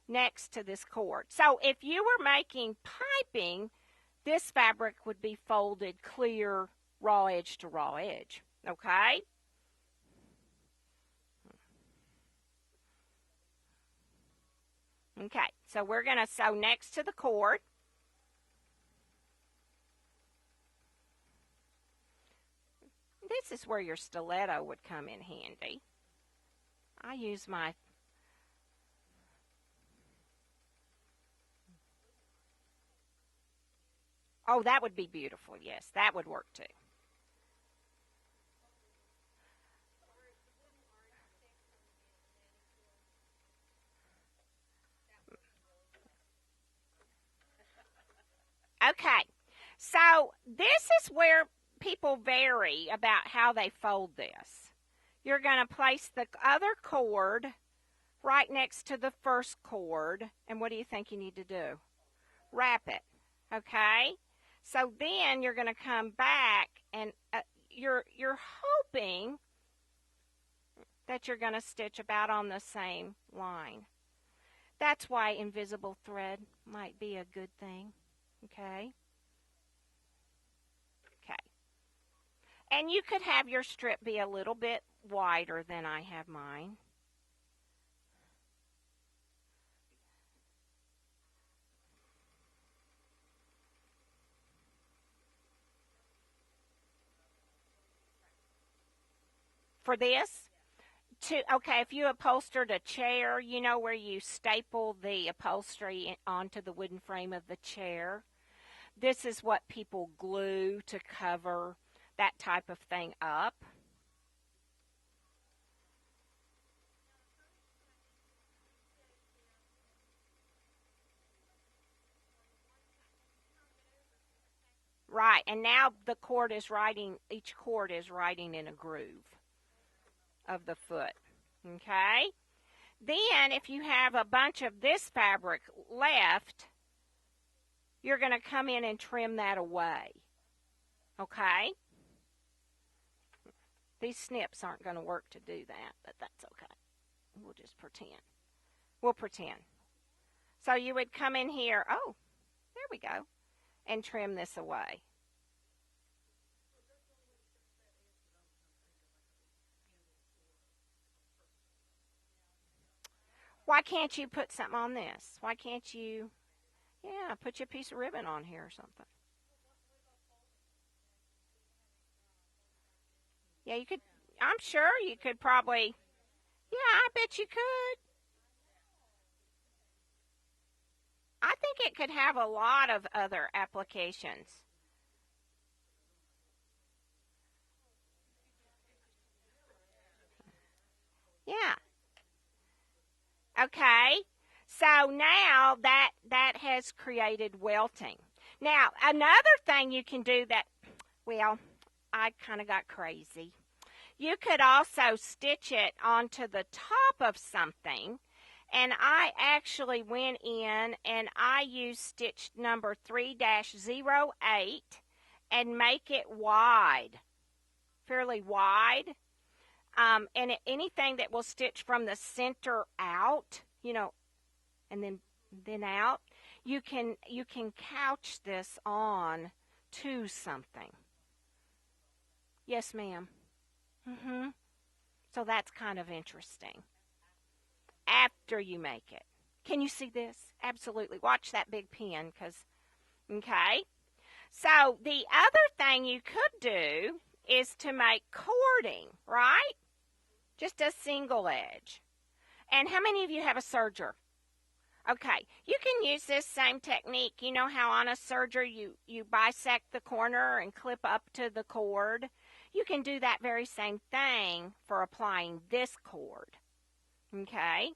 next to this cord. So if you were making piping, this fabric would be folded clear, raw edge to raw edge. Okay? Okay, so we're going to sew next to the cord. This is where your stiletto would come in handy. I use my... Oh, that would be beautiful. Yes, that would work too. Okay, so this is where people vary about how they fold this. You're going to place the other cord right next to the first cord, and what do you think you need to do? Wrap it, okay? So then you're going to come back, and you're hoping that you're going to stitch about on the same line. That's why invisible thread might be a good thing, okay? Okay. And you could have your strip be a little bit wider than I have mine. For this, okay, if you upholstered a chair, you know where you staple the upholstery onto the wooden frame of the chair. This is what people glue to cover that type of thing up. Right, and now the cord is riding, each cord is riding in a groove of the foot. Okay? Then if you have a bunch of this fabric left, you're going to come in and trim that away. Okay? These snips aren't going to work to do that, but that's okay. We'll just pretend. We'll pretend. So you would come in here, oh, there we go, and trim this away. Why can't you put something on this? Why can't you, yeah, put your piece of ribbon on here or something? Yeah, you could, I'm sure you could probably, yeah, I bet you could. I think it could have a lot of other applications. Yeah. Okay. So now that has created welting. Now, another thing you can do that, well, I kind of got crazy. You could also stitch it onto the top of something. And I actually went in and I used stitch number 3-08 and make it wide, fairly wide. And anything that will stitch from the center out, you know, and then out, you can couch this on to something. Yes, ma'am. So that's kind of interesting. After you make it. Can you see this? Absolutely. Watch that big pin, okay. So the other thing you could do is to make cording, right? Just a single edge. And how many of you have a serger? Okay, you can use this same technique. You know how on a serger you bisect the corner and clip up to the cord? You can do that very same thing for applying this cord. Okay,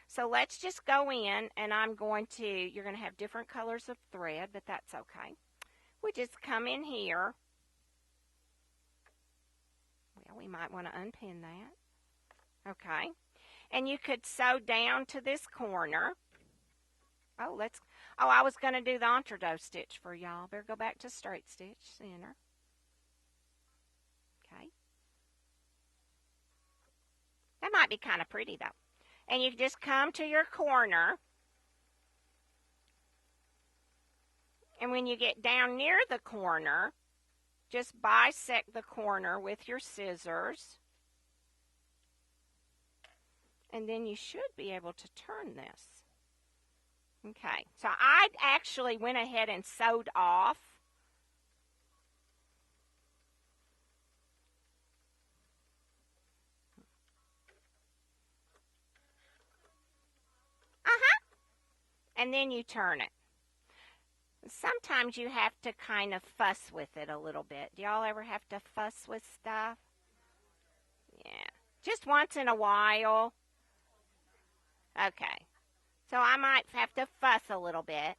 so let's just go in and you're going to have different colors of thread, but that's okay. We just come in here. Well, we might want to unpin that. Okay, and you could sew down to this corner. Oh, I was going to do the entredot stitch for y'all. Better go back to straight stitch, center. Okay. That might be kind of pretty though. And you just come to your corner. And when you get down near the corner, just bisect the corner with your scissors. And then you should be able to turn this. Okay, so I actually went ahead and sewed off. And then you turn it. Sometimes you have to kind of fuss with it a little bit. Do y'all ever have to fuss with stuff? Yeah, just once in a while. Okay, so I might have to fuss a little bit.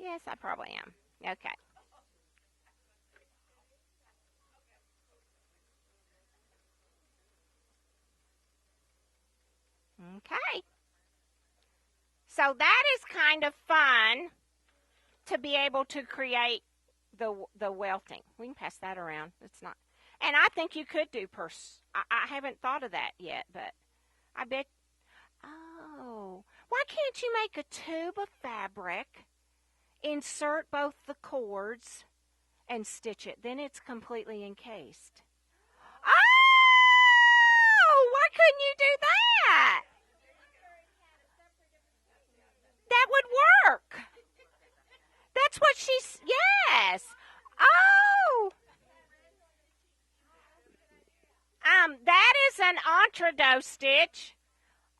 Yes, I probably am. Okay. Okay. So that is kind of fun to be able to create the welting. We can pass that around. It's not. And I think you could do I haven't thought of that yet, but I bet. Oh, why can't you make a tube of fabric, insert both the cords, and stitch it? Then it's completely encased. Oh, why couldn't you do that? That would work. That's what she's. Yes. Oh. That is an entredot stitch,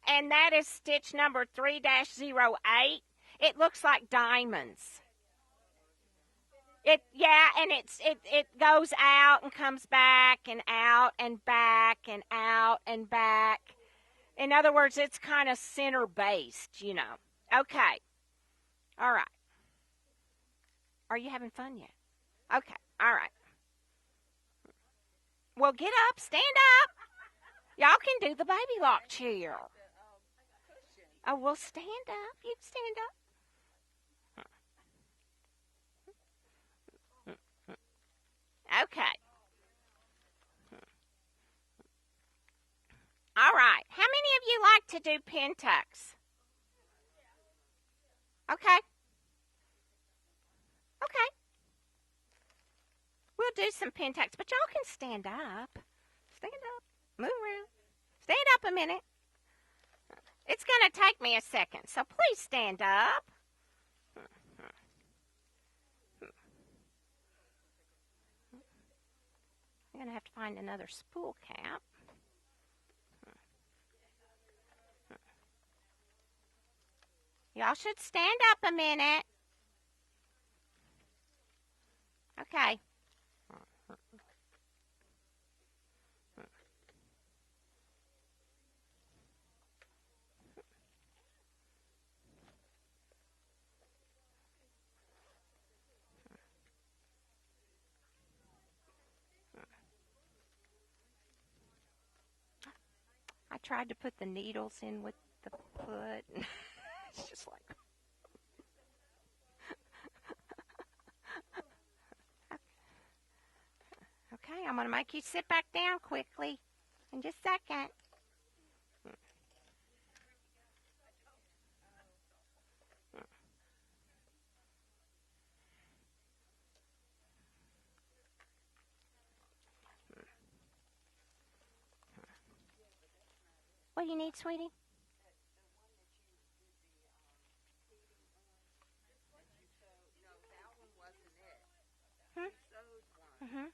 and that is stitch number 3-08. It looks like diamonds. And it goes out and comes back and out and back and out and back. In other words, it's kind of center based, you know. Okay. All right. Are you having fun yet? Okay. All right. Well, get up, stand up. Y'all can do the baby lock chair. Oh, well, stand up. You can stand up. Okay. All right. How many of you like to do pin tucks? Okay. Okay. We'll do some pin tucks, but y'all can stand up. Stand up. Move around. Stand up a minute. It's going to take me a second, so please stand up. I'm going to have to find another spool cap. Y'all should stand up a minute. Okay. I tried to put the needles in with the foot. It's just like. Okay, I'm going to make you sit back down quickly in just a second. What do you need, sweetie? Mm-hmm.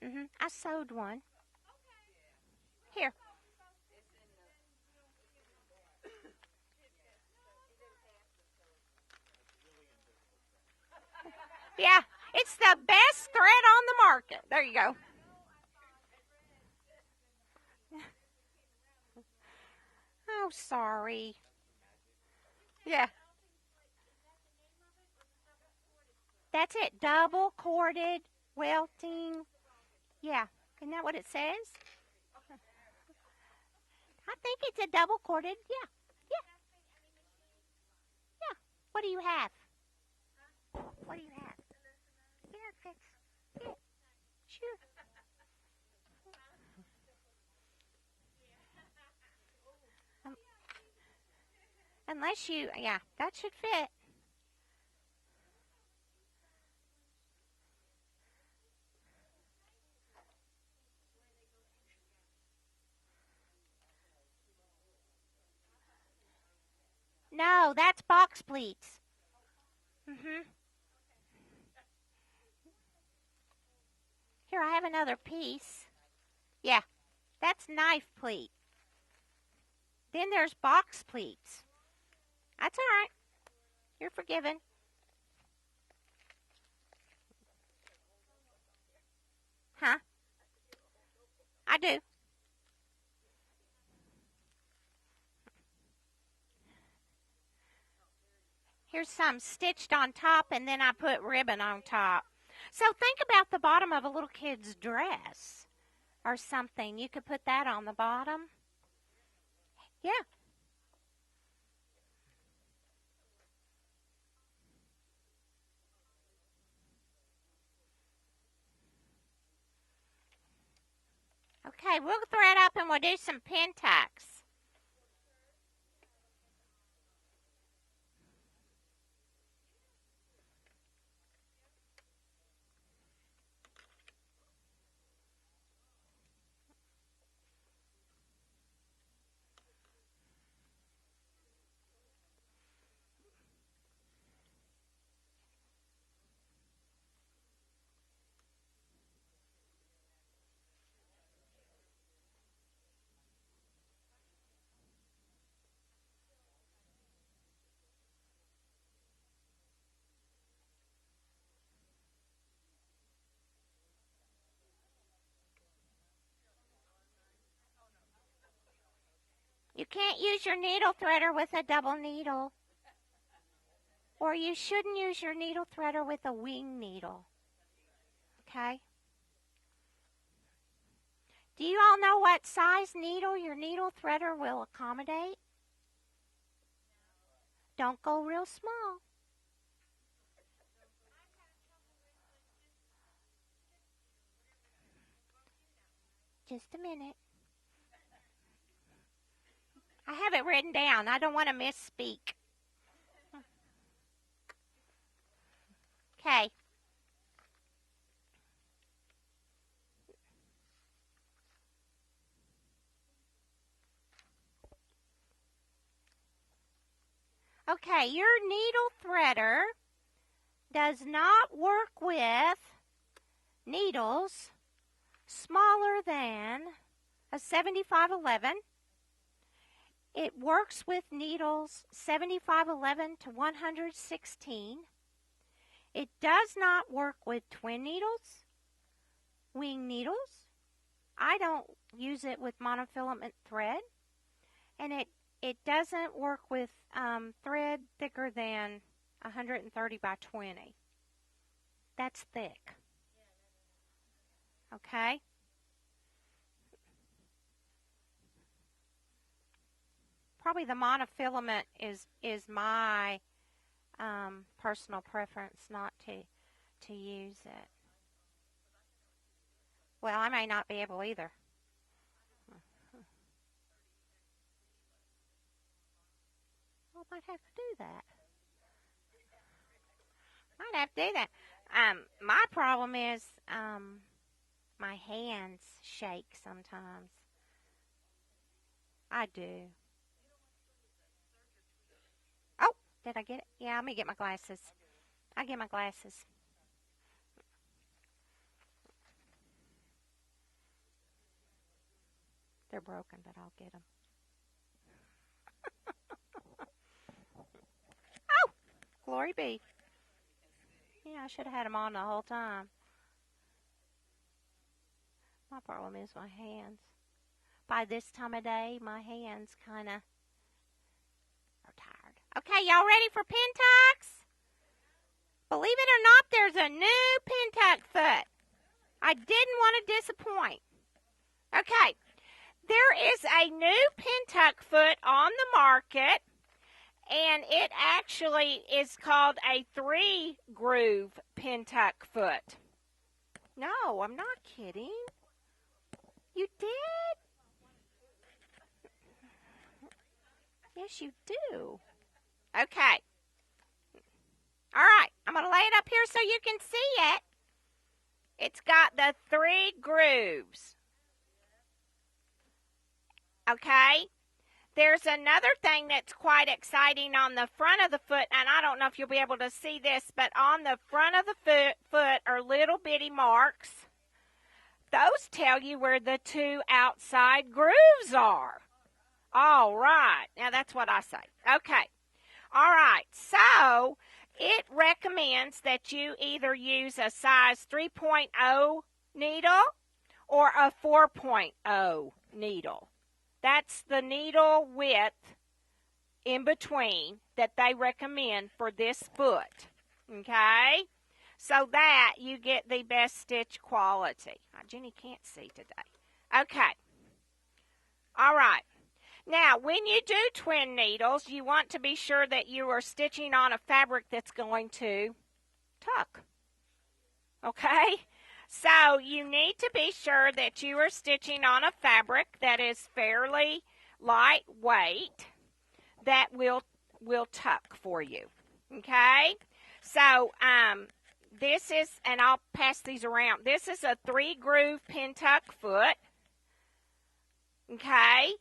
Mm-hmm. I sewed one. Here. Yeah, it's the best thread on the market. There you go. Oh, sorry. Yeah. That's it. Double corded welting. Yeah. Isn't that what it says? I think it's a double corded. Yeah. Yeah. Yeah. What do you have? What do you have? Yeah, that's it. Sure. Um, unless you, yeah, that should fit. No, that's box pleats. Mm-hmm. Here, I have another piece. Yeah, that's knife pleat. Then there's box pleats. That's all right. You're forgiven. Huh? I do. Here's some stitched on top, and then I put ribbon on top. So think about the bottom of a little kid's dress or something. You could put that on the bottom. Yeah. Okay, we'll thread up and we'll do some pin tucks. You can't use your needle threader with a double needle. Or you shouldn't use your needle threader with a wing needle. Okay? Do you all know what size needle your needle threader will accommodate? Don't go real small. Just a minute. I have it written down. I don't want to misspeak. Okay. Okay, your needle threader does not work with needles smaller than a 7511. It works with needles 7511 to 116. It does not work with twin needles, wing needles. I don't use it with monofilament thread. And it doesn't work with thread thicker than 130 by 20. That's thick. Okay? Probably the monofilament is my personal preference not to use it. Well, I may not be able either. Well, I might have to do that. Might have to do that. My problem is my hands shake sometimes. I do. Oh, did I get it? Yeah, let me get my glasses. I get my glasses. They're broken, but I'll get them. Oh, glory be. Yeah, I should have had them on the whole time. My problem is my hands. By this time of day, my hands kind of are tired. Okay, y'all ready for pin tucks? Believe it or not, there's a new pin tuck foot. I didn't want to disappoint. Okay, there is a new pin tuck foot on the market, and it actually is called a 3-groove pin tuck foot. No, I'm not kidding. You did? Yes, you do. Okay. All right, I'm going to lay it up here so you can see it. It's got the 3 grooves. Okay? There's another thing that's quite exciting on the front of the foot, and I don't know if you'll be able to see this, but on the front of the foot are little bitty marks. Those tell you where the 2 outside grooves are. All right. Now, that's what I say. Okay. All right. So, it recommends that you either use a size 3.0 needle or a 4.0 needle. That's the needle width in between that they recommend for this foot, okay? So that you get the best stitch quality. Jenny can't see today. Okay. All right. Now, when you do twin needles, you want to be sure that you are stitching on a fabric that's going to tuck. Okay? So, you need to be sure that you are stitching on a fabric that is fairly lightweight that will tuck for you. Okay? So, this is, and I'll pass these around. This is a 3-groove pin tuck foot. Okay?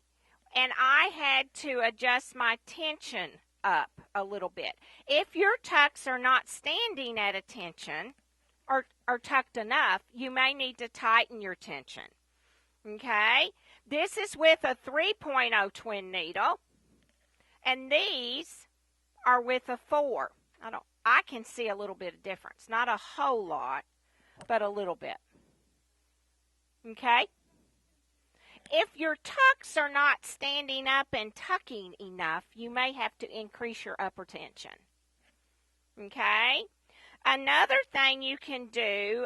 And I had to adjust my tension up a little bit. If your tucks are not standing at attention or tucked enough, you may need to tighten your tension. Okay? This is with a 3.0 twin needle, and these are with a 4. I can see a little bit of difference. Not a whole lot, but a little bit. Okay? If your tucks are not standing up and tucking enough, you may have to increase your upper tension. Okay? Another thing you can do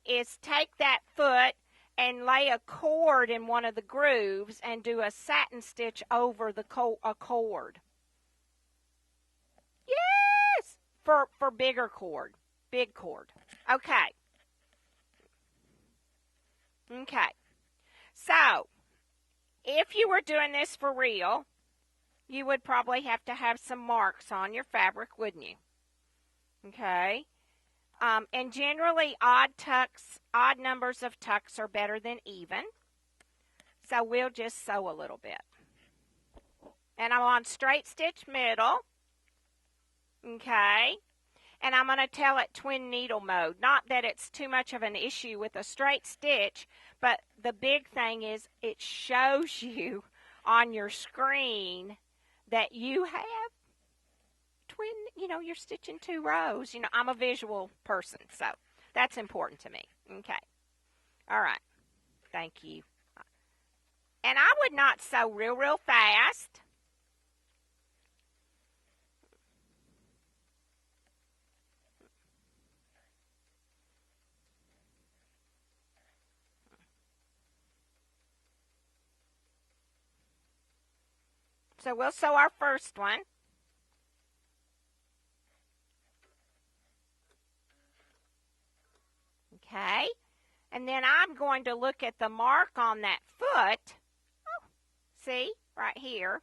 is take that foot and lay a cord in one of the grooves and do a satin stitch over a cord. Yes! For bigger cord. Big cord. Okay. Okay. So, if you were doing this for real, you would probably have to have some marks on your fabric, wouldn't you? Okay. And generally, odd numbers of tucks are better than even. So we'll just sew a little bit. And I'm on straight stitch middle. Okay. And I'm going to tell it twin needle mode. Not that it's too much of an issue with a straight stitch, but the big thing is it shows you on your screen that you have twin, you're stitching 2 rows. I'm a visual person, so that's important to me. Okay. All right. Thank you. And I would not sew real fast. So we'll sew our first one. Okay. And then I'm going to look at the mark on that foot. Oh, see, right here.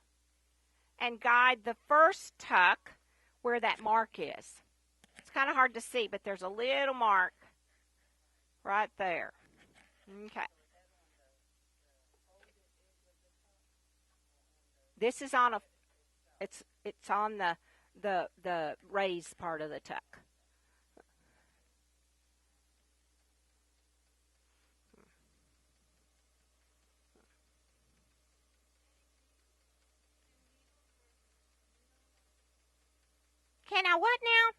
And guide the first tuck where that mark is. It's kind of hard to see, but there's a little mark right there. Okay. This is on it's on the raised part of the tuck. Can I what now?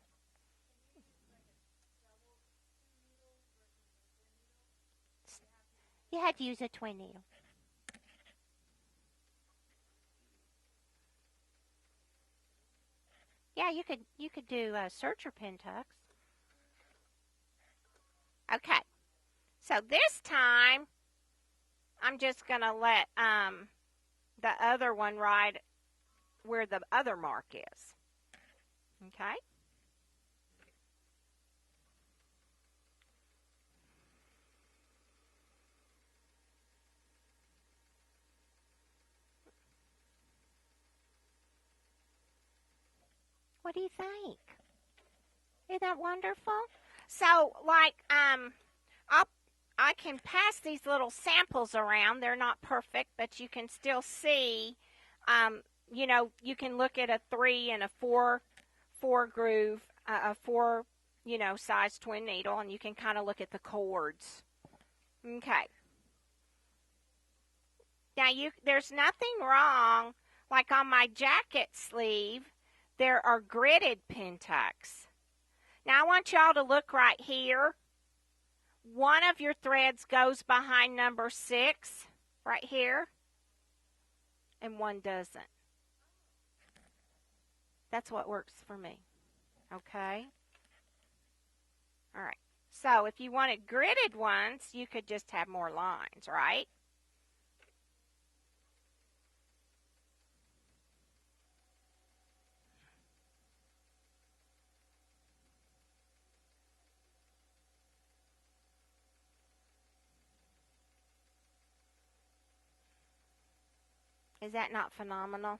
You had to use a twin needle. Yeah, you could do serger pin tucks. Okay. So this time I'm just going to let the other one ride where the other mark is. Okay? What do you think? Isn't that wonderful? So, like, I can pass these little samples around. They're not perfect, but you can still see, you can look at a 3 and a 4 groove, a 4, size twin needle, and you can kind of look at the cords. Okay. Now, there's nothing wrong, like on my jacket sleeve, there are gridded pin tucks. Now, I want y'all to look right here. One of your threads goes behind number 6, right here, and one doesn't. That's what works for me. Okay? All right. So if you wanted gridded ones, you could just have more lines, right? Is that not phenomenal?